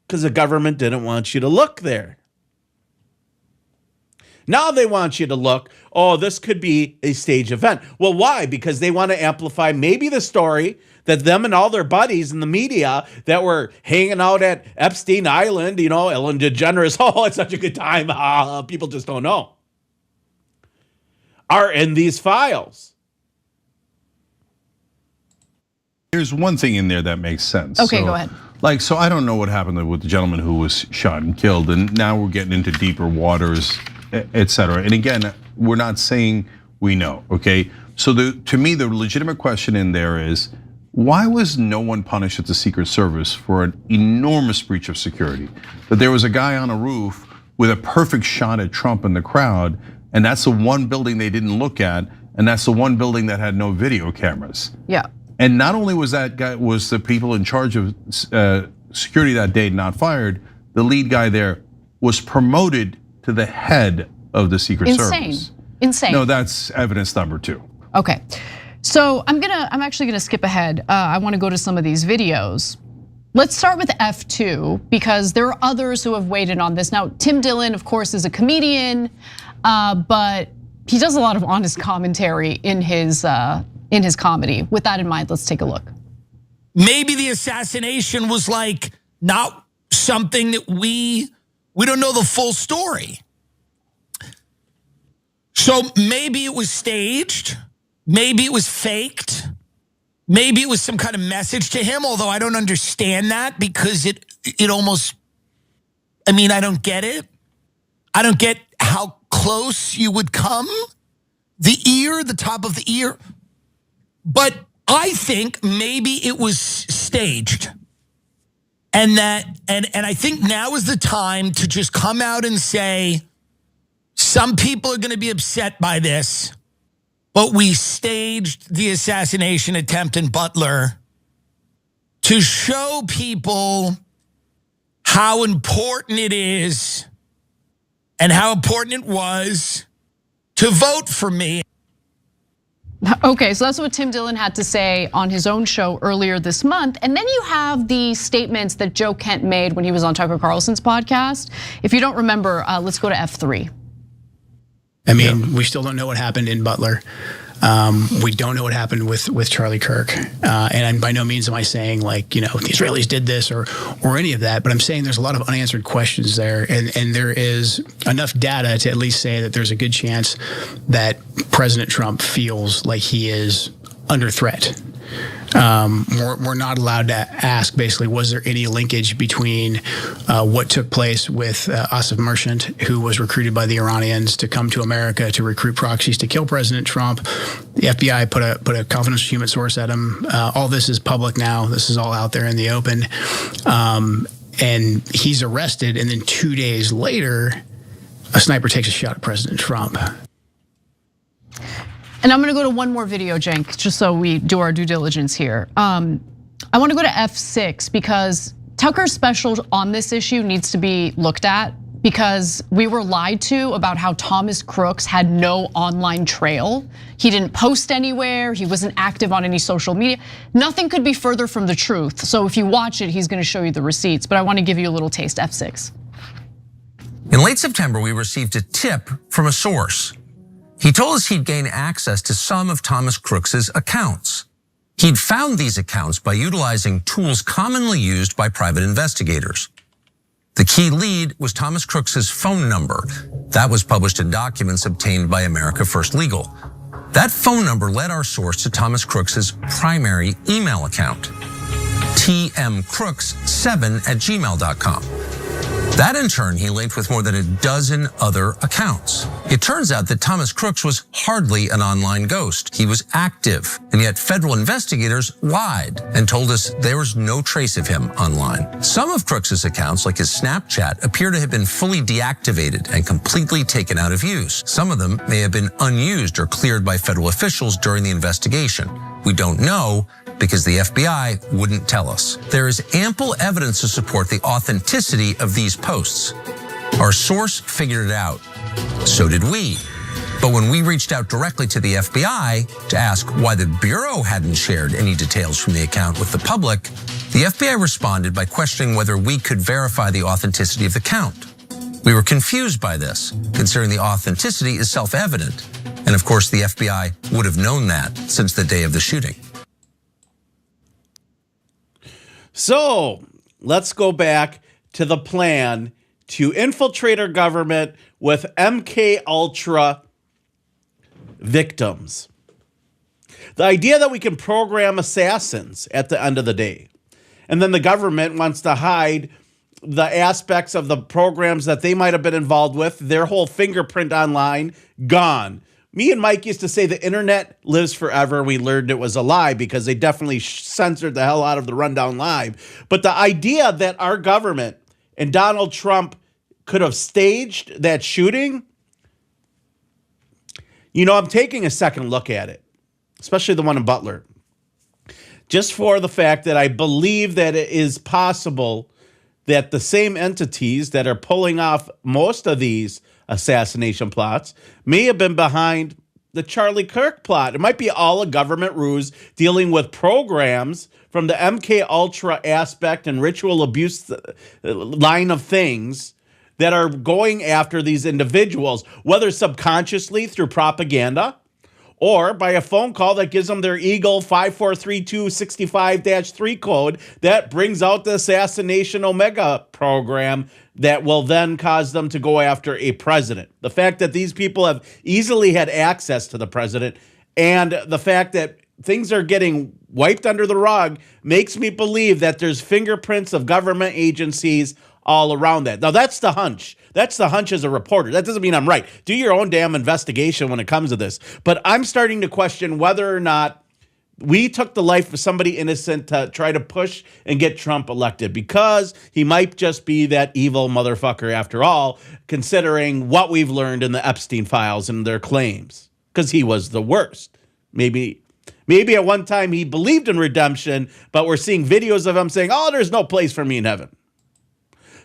Speaker 25: because the government didn't want you to look there. Now they want you to look, oh, this could be a stage event. Well, why? Because they want to amplify maybe the story that them and all their buddies in the media that were hanging out at Epstein Island, you know, Ellen DeGeneres, oh, it's such a good time. People just don't know, are in these files.
Speaker 3: There's one thing in there that makes sense.
Speaker 4: Okay, go ahead.
Speaker 3: So I don't know what happened with the gentleman who was shot and killed, and now we're getting into deeper waters, etc. And again, we're not saying we know, okay? So to me, the legitimate question in there is, why was no one punished at the Secret Service for an enormous breach of security? That there was a guy on a roof with a perfect shot at Trump in the crowd, and that's the one building they didn't look at, and that's the one building that had no video cameras.
Speaker 4: Yeah.
Speaker 3: And not only was the people in charge of security that day not fired, the lead guy there was promoted to the head of the Secret Service.
Speaker 4: Insane.
Speaker 3: No, that's evidence number 2.
Speaker 4: Okay, so I'm actually gonna skip ahead. I want to go to some of these videos. Let's start with F2 because there are others who have weighed in on this. Now, Tim Dillon, of course, is a comedian. but he does a lot of honest commentary in his comedy. With that in mind, let's take a look.
Speaker 5: Maybe the assassination was like not something that we don't know the full story. So maybe it was staged. Maybe it was faked. Maybe it was some kind of message to him, although I don't understand that because it almost, I mean, I don't get it. I don't get how close you would come. The top of the ear. But I think maybe it was staged. And I think now is the time to just come out and say, some people are going to be upset by this, but we staged the assassination attempt in Butler to show people how important it is and how important it was to vote for me.
Speaker 4: Okay, so that's what Tim Dillon had to say on his own show earlier this month. And then you have the statements that Joe Kent made when he was on Tucker Carlson's podcast. If you don't remember, let's go to F3.
Speaker 6: I mean, we still don't know what happened in Butler. We don't know what happened with Charlie Kirk. And by no means am I saying like, the Israelis did this or any of that, but I'm saying there's a lot of unanswered questions there. And there is enough data to at least say that there's a good chance that President Trump feels like he is under threat. We're not allowed to ask, basically, was there any linkage between what took place with Asif Merchant, who was recruited by the Iranians to come to America to recruit proxies to kill President Trump. The FBI put a confidential human source at him. All this is public now. This is all out there in the open. And he's arrested, and then 2 days later, a sniper takes a shot at President Trump.
Speaker 4: And I'm gonna go to one more video, Cenk, just so we do our due diligence here. I wanna go to F6 because Tucker's special on this issue needs to be looked at because we were lied to about how Thomas Crooks had no online trail. He didn't post anywhere, he wasn't active on any social media. Nothing could be further from the truth. So if you watch it, he's gonna show you the receipts, but I wanna give you a little taste, F6.
Speaker 7: In late September, we received a tip from a source. He told us he'd gained access to some of Thomas Crooks's accounts. He'd found these accounts by utilizing tools commonly used by private investigators. The key lead was Thomas Crooks's phone number. That was published in documents obtained by America First Legal. That phone number led our source to Thomas Crooks's primary email account, tmcrooks7@gmail.com. That in turn, he linked with more than a dozen other accounts. It turns out that Thomas Crooks was hardly an online ghost. He was active, and yet federal investigators lied and told us there was no trace of him online. Some of Crooks's accounts, like his Snapchat, appear to have been fully deactivated and completely taken out of use. Some of them may have been unused or cleared by federal officials during the investigation. We don't know because the FBI wouldn't tell us. There is ample evidence to support the authenticity of these posts. Our source figured it out. So did we. But when we reached out directly to the FBI to ask why the Bureau hadn't shared any details from the account with the public, the FBI responded by questioning whether we could verify the authenticity of the account. We were confused by this, considering the authenticity is self-evident. And of course, the FBI would have known that since the day of the shooting.
Speaker 25: So let's go back to the plan to infiltrate our government with MK Ultra victims. The idea that we can program assassins at the end of the day. And then the government wants to hide the aspects of the programs that they might have been involved with, their whole fingerprint online, gone. Me and Mike used to say the internet lives forever. We learned it was a lie because they definitely censored the hell out of the Rundown Live. But the idea that our government and Donald Trump could have staged that shooting, I'm taking a second look at it, especially the one in Butler, just for the fact that I believe that it is possible that the same entities that are pulling off most of these assassination plots may have been behind the Charlie Kirk plot. It might be all a government ruse dealing with programs from the MK Ultra aspect and ritual abuse line of things that are going after these individuals, whether subconsciously through propaganda or by a phone call that gives them their Eagle 543265-3 code that brings out the Assassination Omega program that will then cause them to go after a president. The fact that these people have easily had access to the president and the fact that things are getting wiped under the rug makes me believe that there's fingerprints of government agencies all around that. Now, that's the hunch. That's the hunch as a reporter. That doesn't mean I'm right. Do your own damn investigation when it comes to this. But I'm starting to question whether or not we took the life of somebody innocent to try to push and get Trump elected, because he might just be that evil motherfucker after all, considering what we've learned in the Epstein files and their claims, because he was the worst. Maybe at one time he believed in redemption, but we're seeing videos of him saying, oh, there's no place for me in heaven.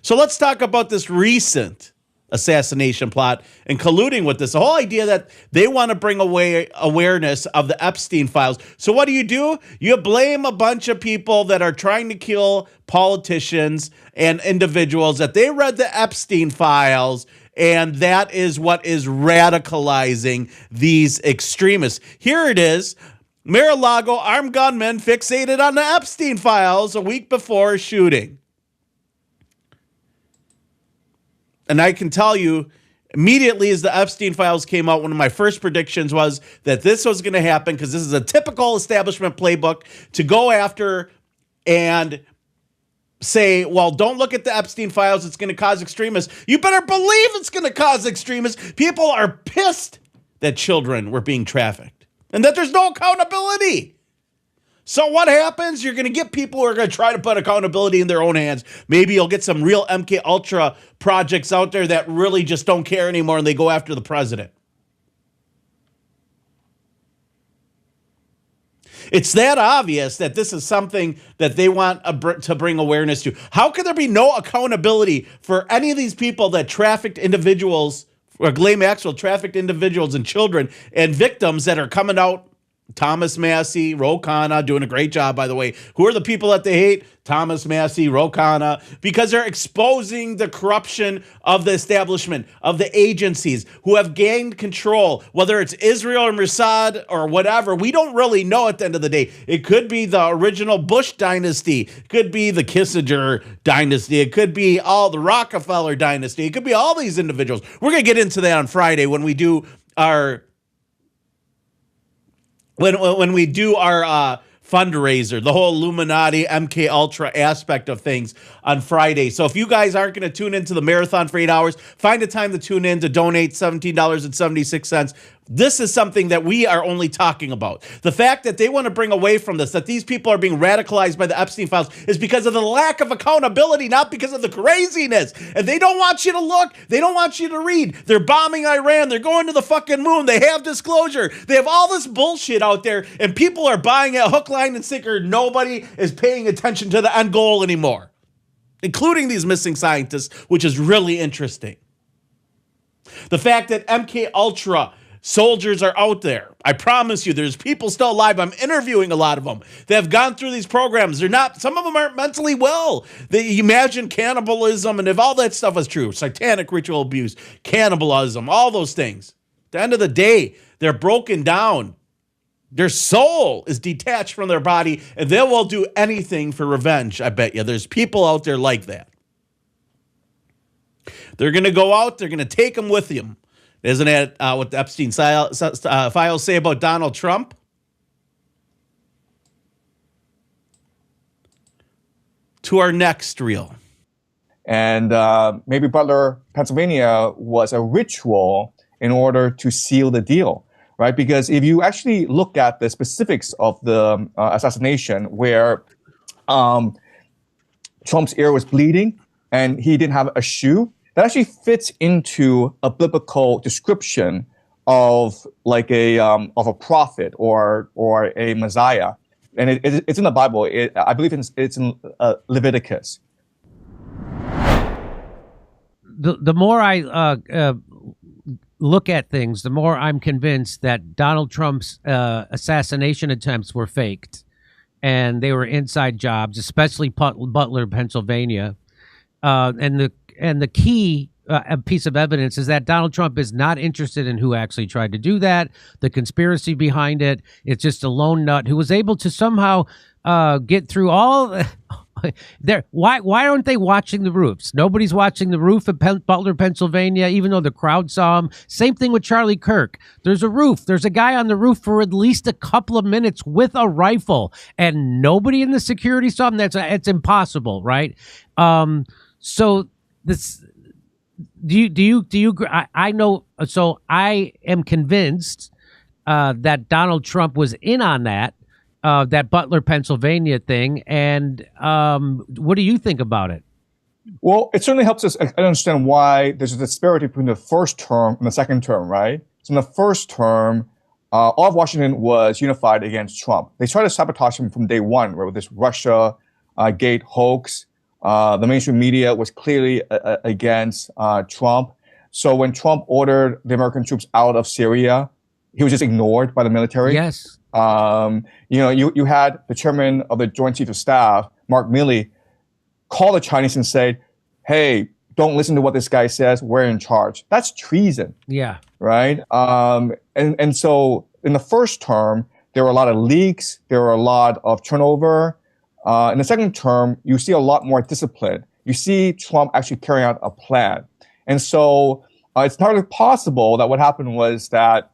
Speaker 25: So let's talk about this recent assassination plot and colluding with this. The whole idea that they want to bring away awareness of the Epstein files. So what do? You blame a bunch of people that are trying to kill politicians and individuals that they read the Epstein files, and that is what is radicalizing these extremists. Here it is. Mar-a-Lago armed gunmen fixated on the Epstein files a week before a shooting. And I can tell you, immediately as the Epstein files came out, one of my first predictions was that this was going to happen, because this is a typical establishment playbook to go after and say, well, don't look at the Epstein files, it's going to cause extremists. You better believe it's going to cause extremists. People are pissed that children were being trafficked and that there's no accountability. So what happens? You're going to get people who are going to try to put accountability in their own hands. Maybe you'll get some real MK Ultra projects out there that really just don't care anymore, and they go after the president. It's that obvious that this is something that they want to bring awareness to. How could there be no accountability for any of these people that trafficked individuals, or Ghislaine Maxwell trafficked individuals and children and victims that are coming out? Thomas Massey, Ro Khanna, doing a great job, by the way. Who are the people that they hate? Thomas Massey, Ro Khanna, because they're exposing the corruption of the establishment, of the agencies who have gained control, whether it's Israel or Mossad or whatever. We don't really know at the end of the day. It could be the original Bush dynasty. It could be the Kissinger dynasty. It could be all the Rockefeller dynasty. It could be all these individuals. We're going to get into that on Friday when we do our When we do our fundraiser, the whole Illuminati, MK Ultra aspect of things on Friday. So if you guys aren't going to tune into the marathon for 8 hours, find a time to tune in to donate $17.76. This is something that we are only talking about. The fact that they want to bring away from this, that these people are being radicalized by the Epstein files, is because of the lack of accountability, not because of the craziness. And they don't want you to look. They don't want you to read. They're bombing Iran. They're going to the fucking moon. They have disclosure. They have all this bullshit out there, and people are buying it hook, line, and sinker. Nobody is paying attention to the end goal anymore, including these missing scientists, which is really interesting. The fact that MK Ultra soldiers are out there. I promise you, there's people still alive. I'm interviewing a lot of them. They have gone through these programs. They're not, some of them aren't mentally well. They imagine cannibalism, and if all that stuff is true, satanic ritual abuse, cannibalism, all those things. At the end of the day, they're broken down. Their soul is detached from their body, and they will do anything for revenge, I bet you. There's people out there like that. They're going to go out, they're going to take them with them. Isn't that what the Epstein files say about Donald Trump? To our next reel.
Speaker 8: And maybe Butler, Pennsylvania was a ritual in order to seal the deal, right? Because if you actually look at the specifics of the assassination, where Trump's ear was bleeding and he didn't have a shoe, that actually fits into a biblical description of like a prophet or a Messiah, and it's in the Bible. I believe it's in Leviticus.
Speaker 9: The more I look at things, the more I'm convinced that Donald Trump's assassination attempts were faked, and they were inside jobs, especially Butler, Pennsylvania, and the key a piece of evidence is that Donald Trump is not interested in who actually tried to do that, the conspiracy behind it. It's just a lone nut who was able to somehow get through all. Why aren't they watching the roofs? Nobody's watching the roof of Butler, Pennsylvania, even though the crowd saw him. Same thing with Charlie Kirk. There's a roof. There's a guy on the roof for at least a couple of minutes with a rifle, and nobody in the security saw him. It's impossible, right? So this. Do you? I know. So I am convinced that Donald Trump was in on that Butler, Pennsylvania thing. And what do you think about it?
Speaker 8: Well, it certainly helps us understand why there's a disparity between the first term and the second term, right? So in the first term, all of Washington was unified against Trump. They tried to sabotage him from day one, right, with this Russia gate hoax. The mainstream media was clearly against Trump. So when Trump ordered the American troops out of Syria, he was just ignored by the military.
Speaker 9: Yes.
Speaker 8: You had the chairman of the Joint Chiefs of Staff, Mark Milley, call the Chinese and say, hey, don't listen to what this guy says. We're in charge. That's treason.
Speaker 9: Yeah.
Speaker 8: Right. And so in the first term, there were a lot of leaks. There were a lot of turnover. In the second term, you see a lot more discipline. You see Trump actually carrying out a plan. And so it's entirely possible that what happened was that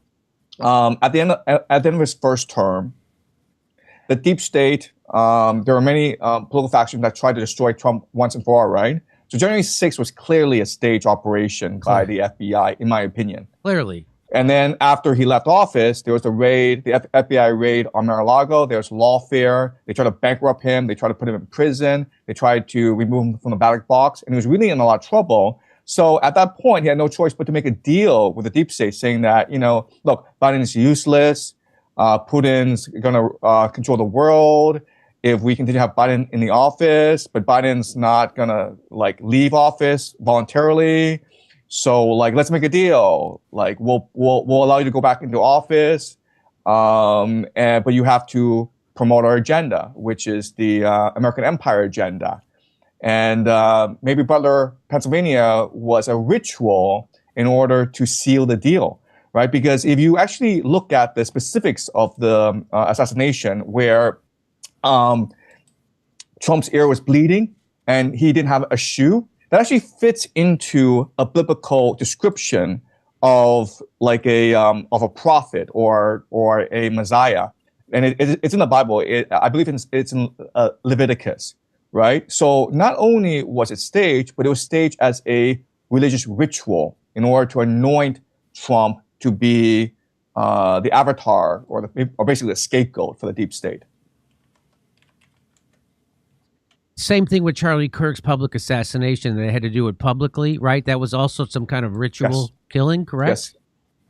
Speaker 8: at the end of his first term, the deep state, there were many political factions that tried to destroy Trump once and for all, right? So January 6th was clearly a stage operation by the FBI, in my opinion.
Speaker 9: Clearly.
Speaker 8: And then after he left office, there was the raid, the FBI raid on Mar-a-Lago. There was lawfare. They tried to bankrupt him. They tried to put him in prison. They tried to remove him from the ballot box. And he was really in a lot of trouble. So at that point, he had no choice but to make a deal with the deep state saying that, look, Biden is useless. Putin's going to control the world if we continue to have Biden in the office, but Biden's not going to leave office voluntarily. So let's make a deal. We'll allow you to go back into office, but you have to promote our agenda, which is the American Empire agenda. And maybe Butler, Pennsylvania was a ritual in order to seal the deal, right? Because if you actually look at the specifics of the assassination, where Trump's ear was bleeding and he didn't have a shoe, that actually fits into a biblical description of a prophet or a Messiah, and it's in the Bible. I believe it's in Leviticus, right? So not only was it staged, but it was staged as a religious ritual in order to anoint Trump to be the avatar or basically the scapegoat for the deep state.
Speaker 9: Same thing with Charlie Kirk's public assassination. They had to do it publicly, right? That was also some kind of ritual killing, correct?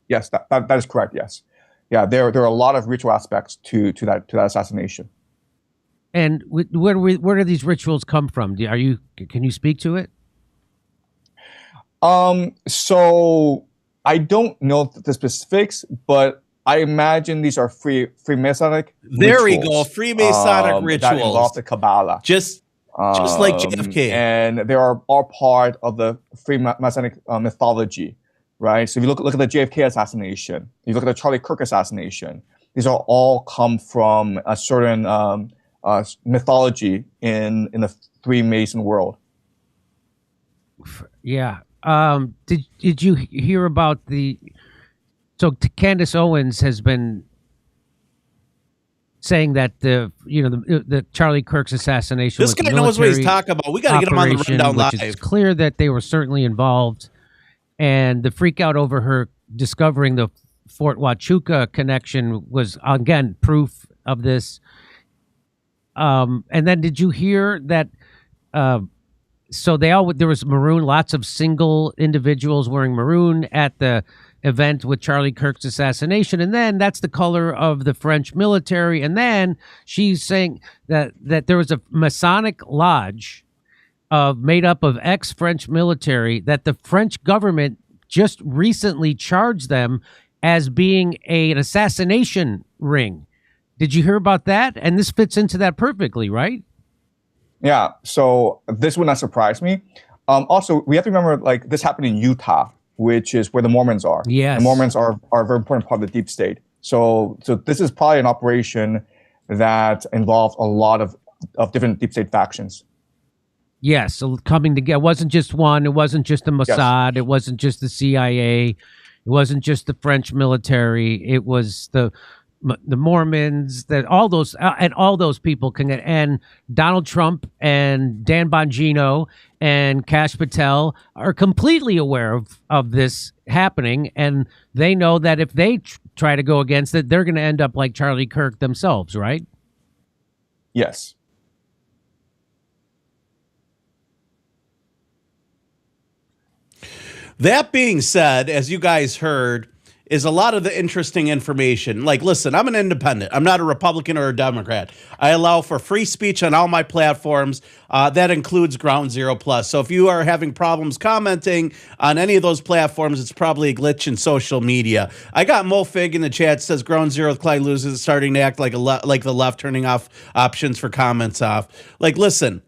Speaker 8: Yes, that is correct. Yes, yeah. There are a lot of ritual aspects to that assassination.
Speaker 9: And where do these rituals come from? Can you speak to it?
Speaker 8: So I don't know the specifics, but I imagine these are Freemasonic.
Speaker 25: There
Speaker 8: rituals,
Speaker 25: we go, Freemasonic rituals
Speaker 8: that involve the Kabbalah.
Speaker 25: Just like JFK.
Speaker 8: And they are all part of the Freemasonic mythology, right? So if you look at the JFK assassination, you look at the Charlie Kirk assassination, these are all come from a certain mythology in the Freemason world.
Speaker 9: Yeah. Did you hear about so Candace Owens has been saying that the Charlie Kirk's assassination.
Speaker 25: This guy knows what he's talking about. We got to get him on the rundown live.
Speaker 9: It's clear that they were certainly involved, and the freak out over her discovering the Fort Huachuca connection was again proof of this. And then did you hear that? So there was maroon, lots of single individuals wearing maroon at the event with Charlie Kirk's assassination, and then that's the color of the French military. And then she's saying that there was a Masonic lodge made up of ex-French military that the French government just recently charged them as being an assassination ring. Did you hear about that? And this fits into that perfectly, right?
Speaker 8: Yeah, so this would not surprise me. Also, we have to remember, like, this happened in Utah, which is where the Mormons are.
Speaker 9: Yes.
Speaker 8: The Mormons are a very important part of the deep state. So this is probably an operation that involved a lot of different deep state factions.
Speaker 9: Yes, so coming together. It wasn't just one. It wasn't just the Mossad. It wasn't just the CIA. It wasn't just the French military. It was the Mormons. That all those people can. And Donald Trump and Dan Bongino and Kash Patel are completely aware of this happening, and they know that if they try to go against it, they're going to end up like Charlie Kirk themselves, right?
Speaker 8: Yes.
Speaker 25: That being said, as you guys heard, is a lot of the interesting information. Like, listen, I'm an independent. I'm not a Republican or a Democrat. I allow for free speech on all my platforms. That includes Ground Zero Plus. So if you are having problems commenting on any of those platforms, it's probably a glitch in social media. I got Mo Fig in the chat, says Ground Zero, Clyde loses, starting to act like the left, turning off options for comments off. Like, listen,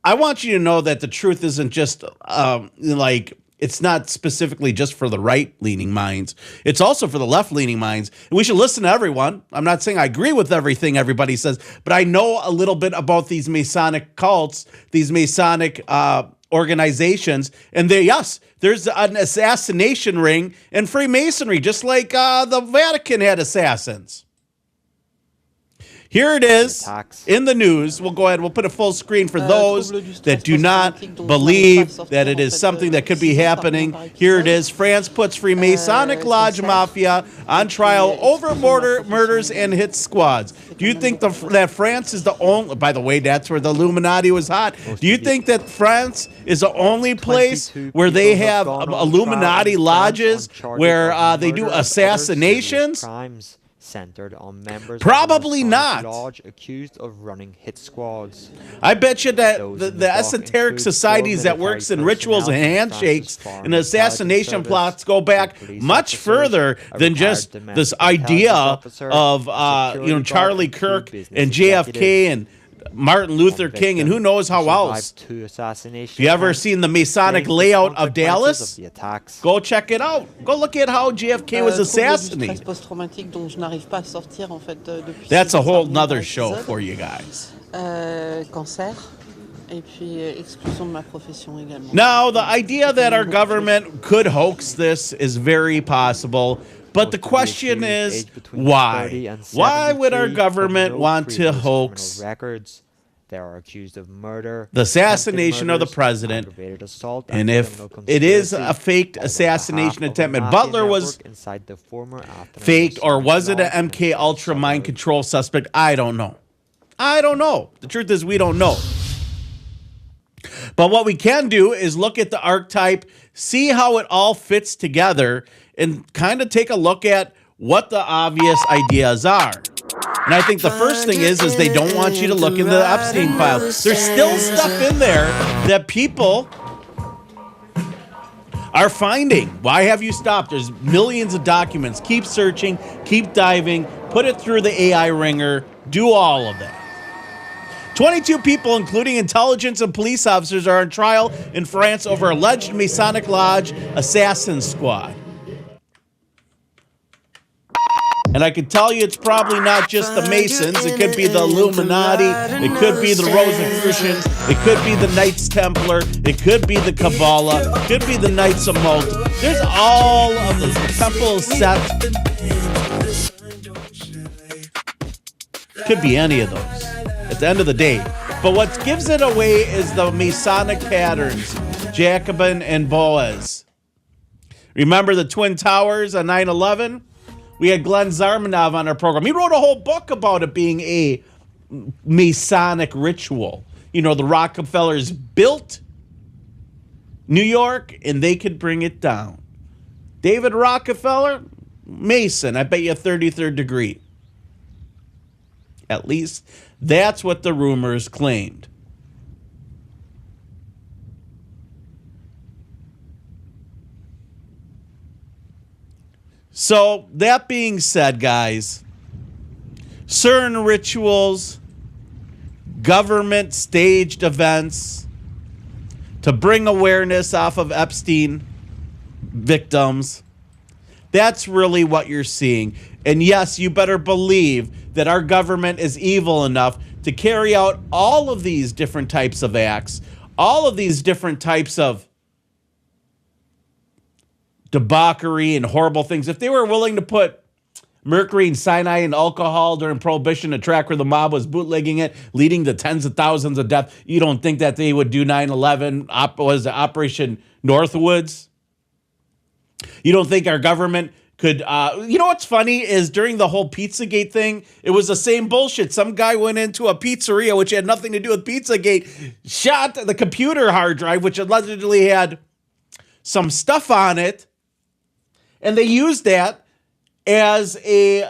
Speaker 25: I want you to know that the truth isn't just it's not specifically just for the right-leaning minds. It's also for the left-leaning minds. And we should listen to everyone. I'm not saying I agree with everything everybody says, but I know a little bit about these Masonic cults, these Masonic organizations. And there's an assassination ring in Freemasonry, just like the Vatican had assassins. Here it is in the news. We'll go ahead. We'll put a full screen for those that do not believe that it is something that could be happening. Here it is. France puts Freemasonic Lodge Mafia on trial over murders and hit squads. Do you think that France is the only... By the way, that's where the Illuminati was hot. Do you think that France is the only place where they have Illuminati lodges where they do assassinations?
Speaker 10: Centered on members
Speaker 25: Probably
Speaker 10: of the
Speaker 25: not.
Speaker 10: Lodge accused of running hit squads.
Speaker 25: I bet you that the esoteric societies that works in rituals and handshakes and assassination plots go back much further than just this idea of Charlie Kirk and JFK and Martin Luther King and who knows how else. If you ever seen the Masonic layout of Dallas, go check it out. Go look at how JFK was assassinated. That's a whole nother show for you guys. Now, the idea that our government could hoax this is very possible. But the question is, why? Why would our government want to hoax
Speaker 10: They are accused of murder,
Speaker 25: the assassination of the president, and if it is a faked assassination attempt, and Butler was faked, or was it an MK Ultra mind control suspect? I don't know. The truth is, we don't know. But what we can do is look at the archetype, see how it all fits together, and kind of take a look at what the obvious ideas are. And I think the first thing is they don't want you to look in the Epstein file. There's still stuff in there that people are finding. Why have you stopped? There's millions of documents. Keep searching, keep diving, put it through the AI ringer, do all of that. 22 people, including intelligence and police officers, are on trial in France over alleged Masonic Lodge assassin squad. And I can tell you it's probably not just the Masons. It could be the Illuminati. It could be the Rosicrucians. It could be the Knights Templar. It could be the Kabbalah. It could be the Knights of Malta. There's all of the Temple of Set. Could be any of those at the end of the day. But what gives it away is the Masonic patterns, Jacobin and Boaz. Remember the Twin Towers on 9/11? We had Glenn Zarmanov on our program. He wrote a whole book about it being a Masonic ritual. You know, the Rockefellers built New York and they could bring it down. David Rockefeller, Mason, I bet you a 33rd degree. At least that's what the rumors claimed. So, that being said, guys, CERN rituals, government staged events, to bring awareness off of Epstein victims. That's really what you're seeing. And yes, you better believe that our government is evil enough to carry out all of these different types of acts, all of these different types of debauchery and horrible things. If they were willing to put mercury and cyanide and alcohol during Prohibition to track where the mob was bootlegging it, leading to tens of thousands of deaths, you don't think that they would do 9/11, was it Operation Northwoods? You don't think our government could, you know what's funny is during the whole Pizzagate thing, it was the same bullshit. Some guy went into a pizzeria, which had nothing to do with Pizzagate, shot the computer hard drive, which allegedly had some stuff on it, and they used that as a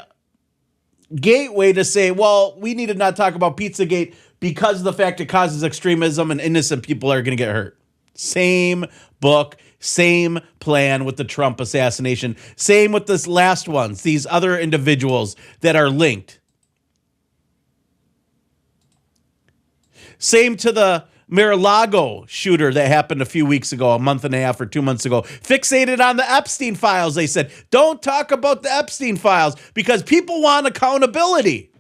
Speaker 25: gateway to say, well, we need to not talk about Pizzagate because of the fact it causes extremism and innocent people are going to get hurt. Same book, same plan with the Trump assassination. Same with this last ones, these other individuals that are linked. Same to the Mar-a-Lago shooter that happened a few weeks ago, a month and a half or 2 months ago. Fixated on the Epstein files. They said, don't talk about the Epstein files because people want accountability.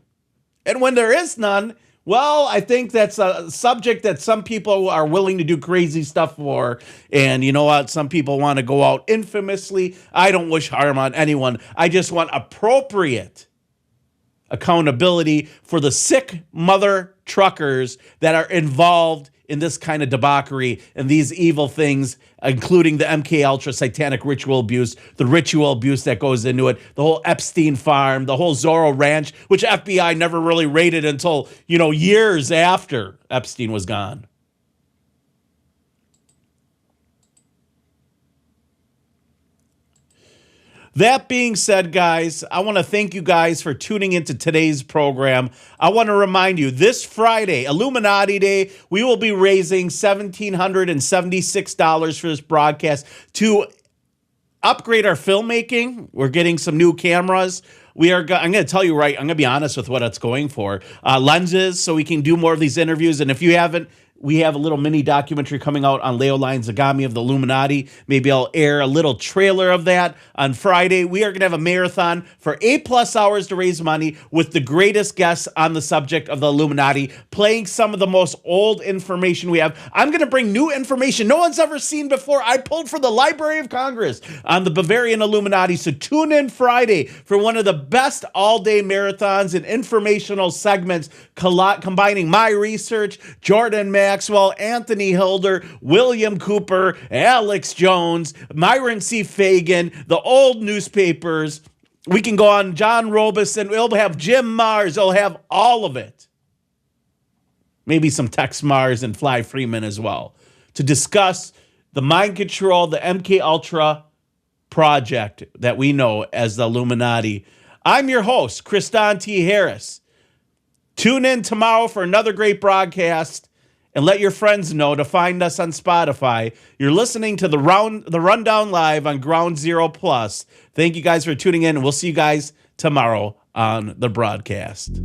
Speaker 25: And when there is none, well, I think that's a subject that some people are willing to do crazy stuff for. And you know what? Some people want to go out infamously. I don't wish harm on anyone. I just want appropriate accountability for the sick mother truckers that are involved in this kind of debauchery and these evil things, including the MK Ultra satanic ritual abuse, the ritual abuse that goes into it, the whole Epstein farm, the whole Zorro Ranch, which FBI never really raided until, years after Epstein was gone. That being said, guys, I want to thank you guys for tuning into today's program. I want to remind you, this Friday, Illuminati Day, we will be raising $1,776 for this broadcast to upgrade our filmmaking. We're getting some new cameras. I'm going to tell you right, I'm going to be honest with what it's going for. Lenses, so we can do more of these interviews. And if you haven't, we have a little mini documentary coming out on Leo Lion Zagami of the Illuminati. Maybe I'll air a little trailer of that on Friday. We are going to have a marathon for 8+ hours to raise money with the greatest guests on the subject of the Illuminati, playing some of the most old information we have. I'm going to bring new information no one's ever seen before. I pulled from the Library of Congress on the Bavarian Illuminati. So tune in Friday for one of the best all-day marathons and informational segments combining my research, Jordan Maxwell, Anthony Hilder, William Cooper, Alex Jones, Myron C. Fagan, the old newspapers. We can go on John Robeson. We'll have Jim Mars. They'll have all of it. Maybe some Tex Mars and Fly Freeman as well to discuss the mind control, the MK Ultra project that we know as the Illuminati. I'm your host, Kristan T. Harris. Tune in tomorrow for another great broadcast. And let your friends know to find us on Spotify. You're listening to the Rundown Live on Ground Zero Plus. Thank you guys for tuning in, and we'll see you guys tomorrow on the broadcast.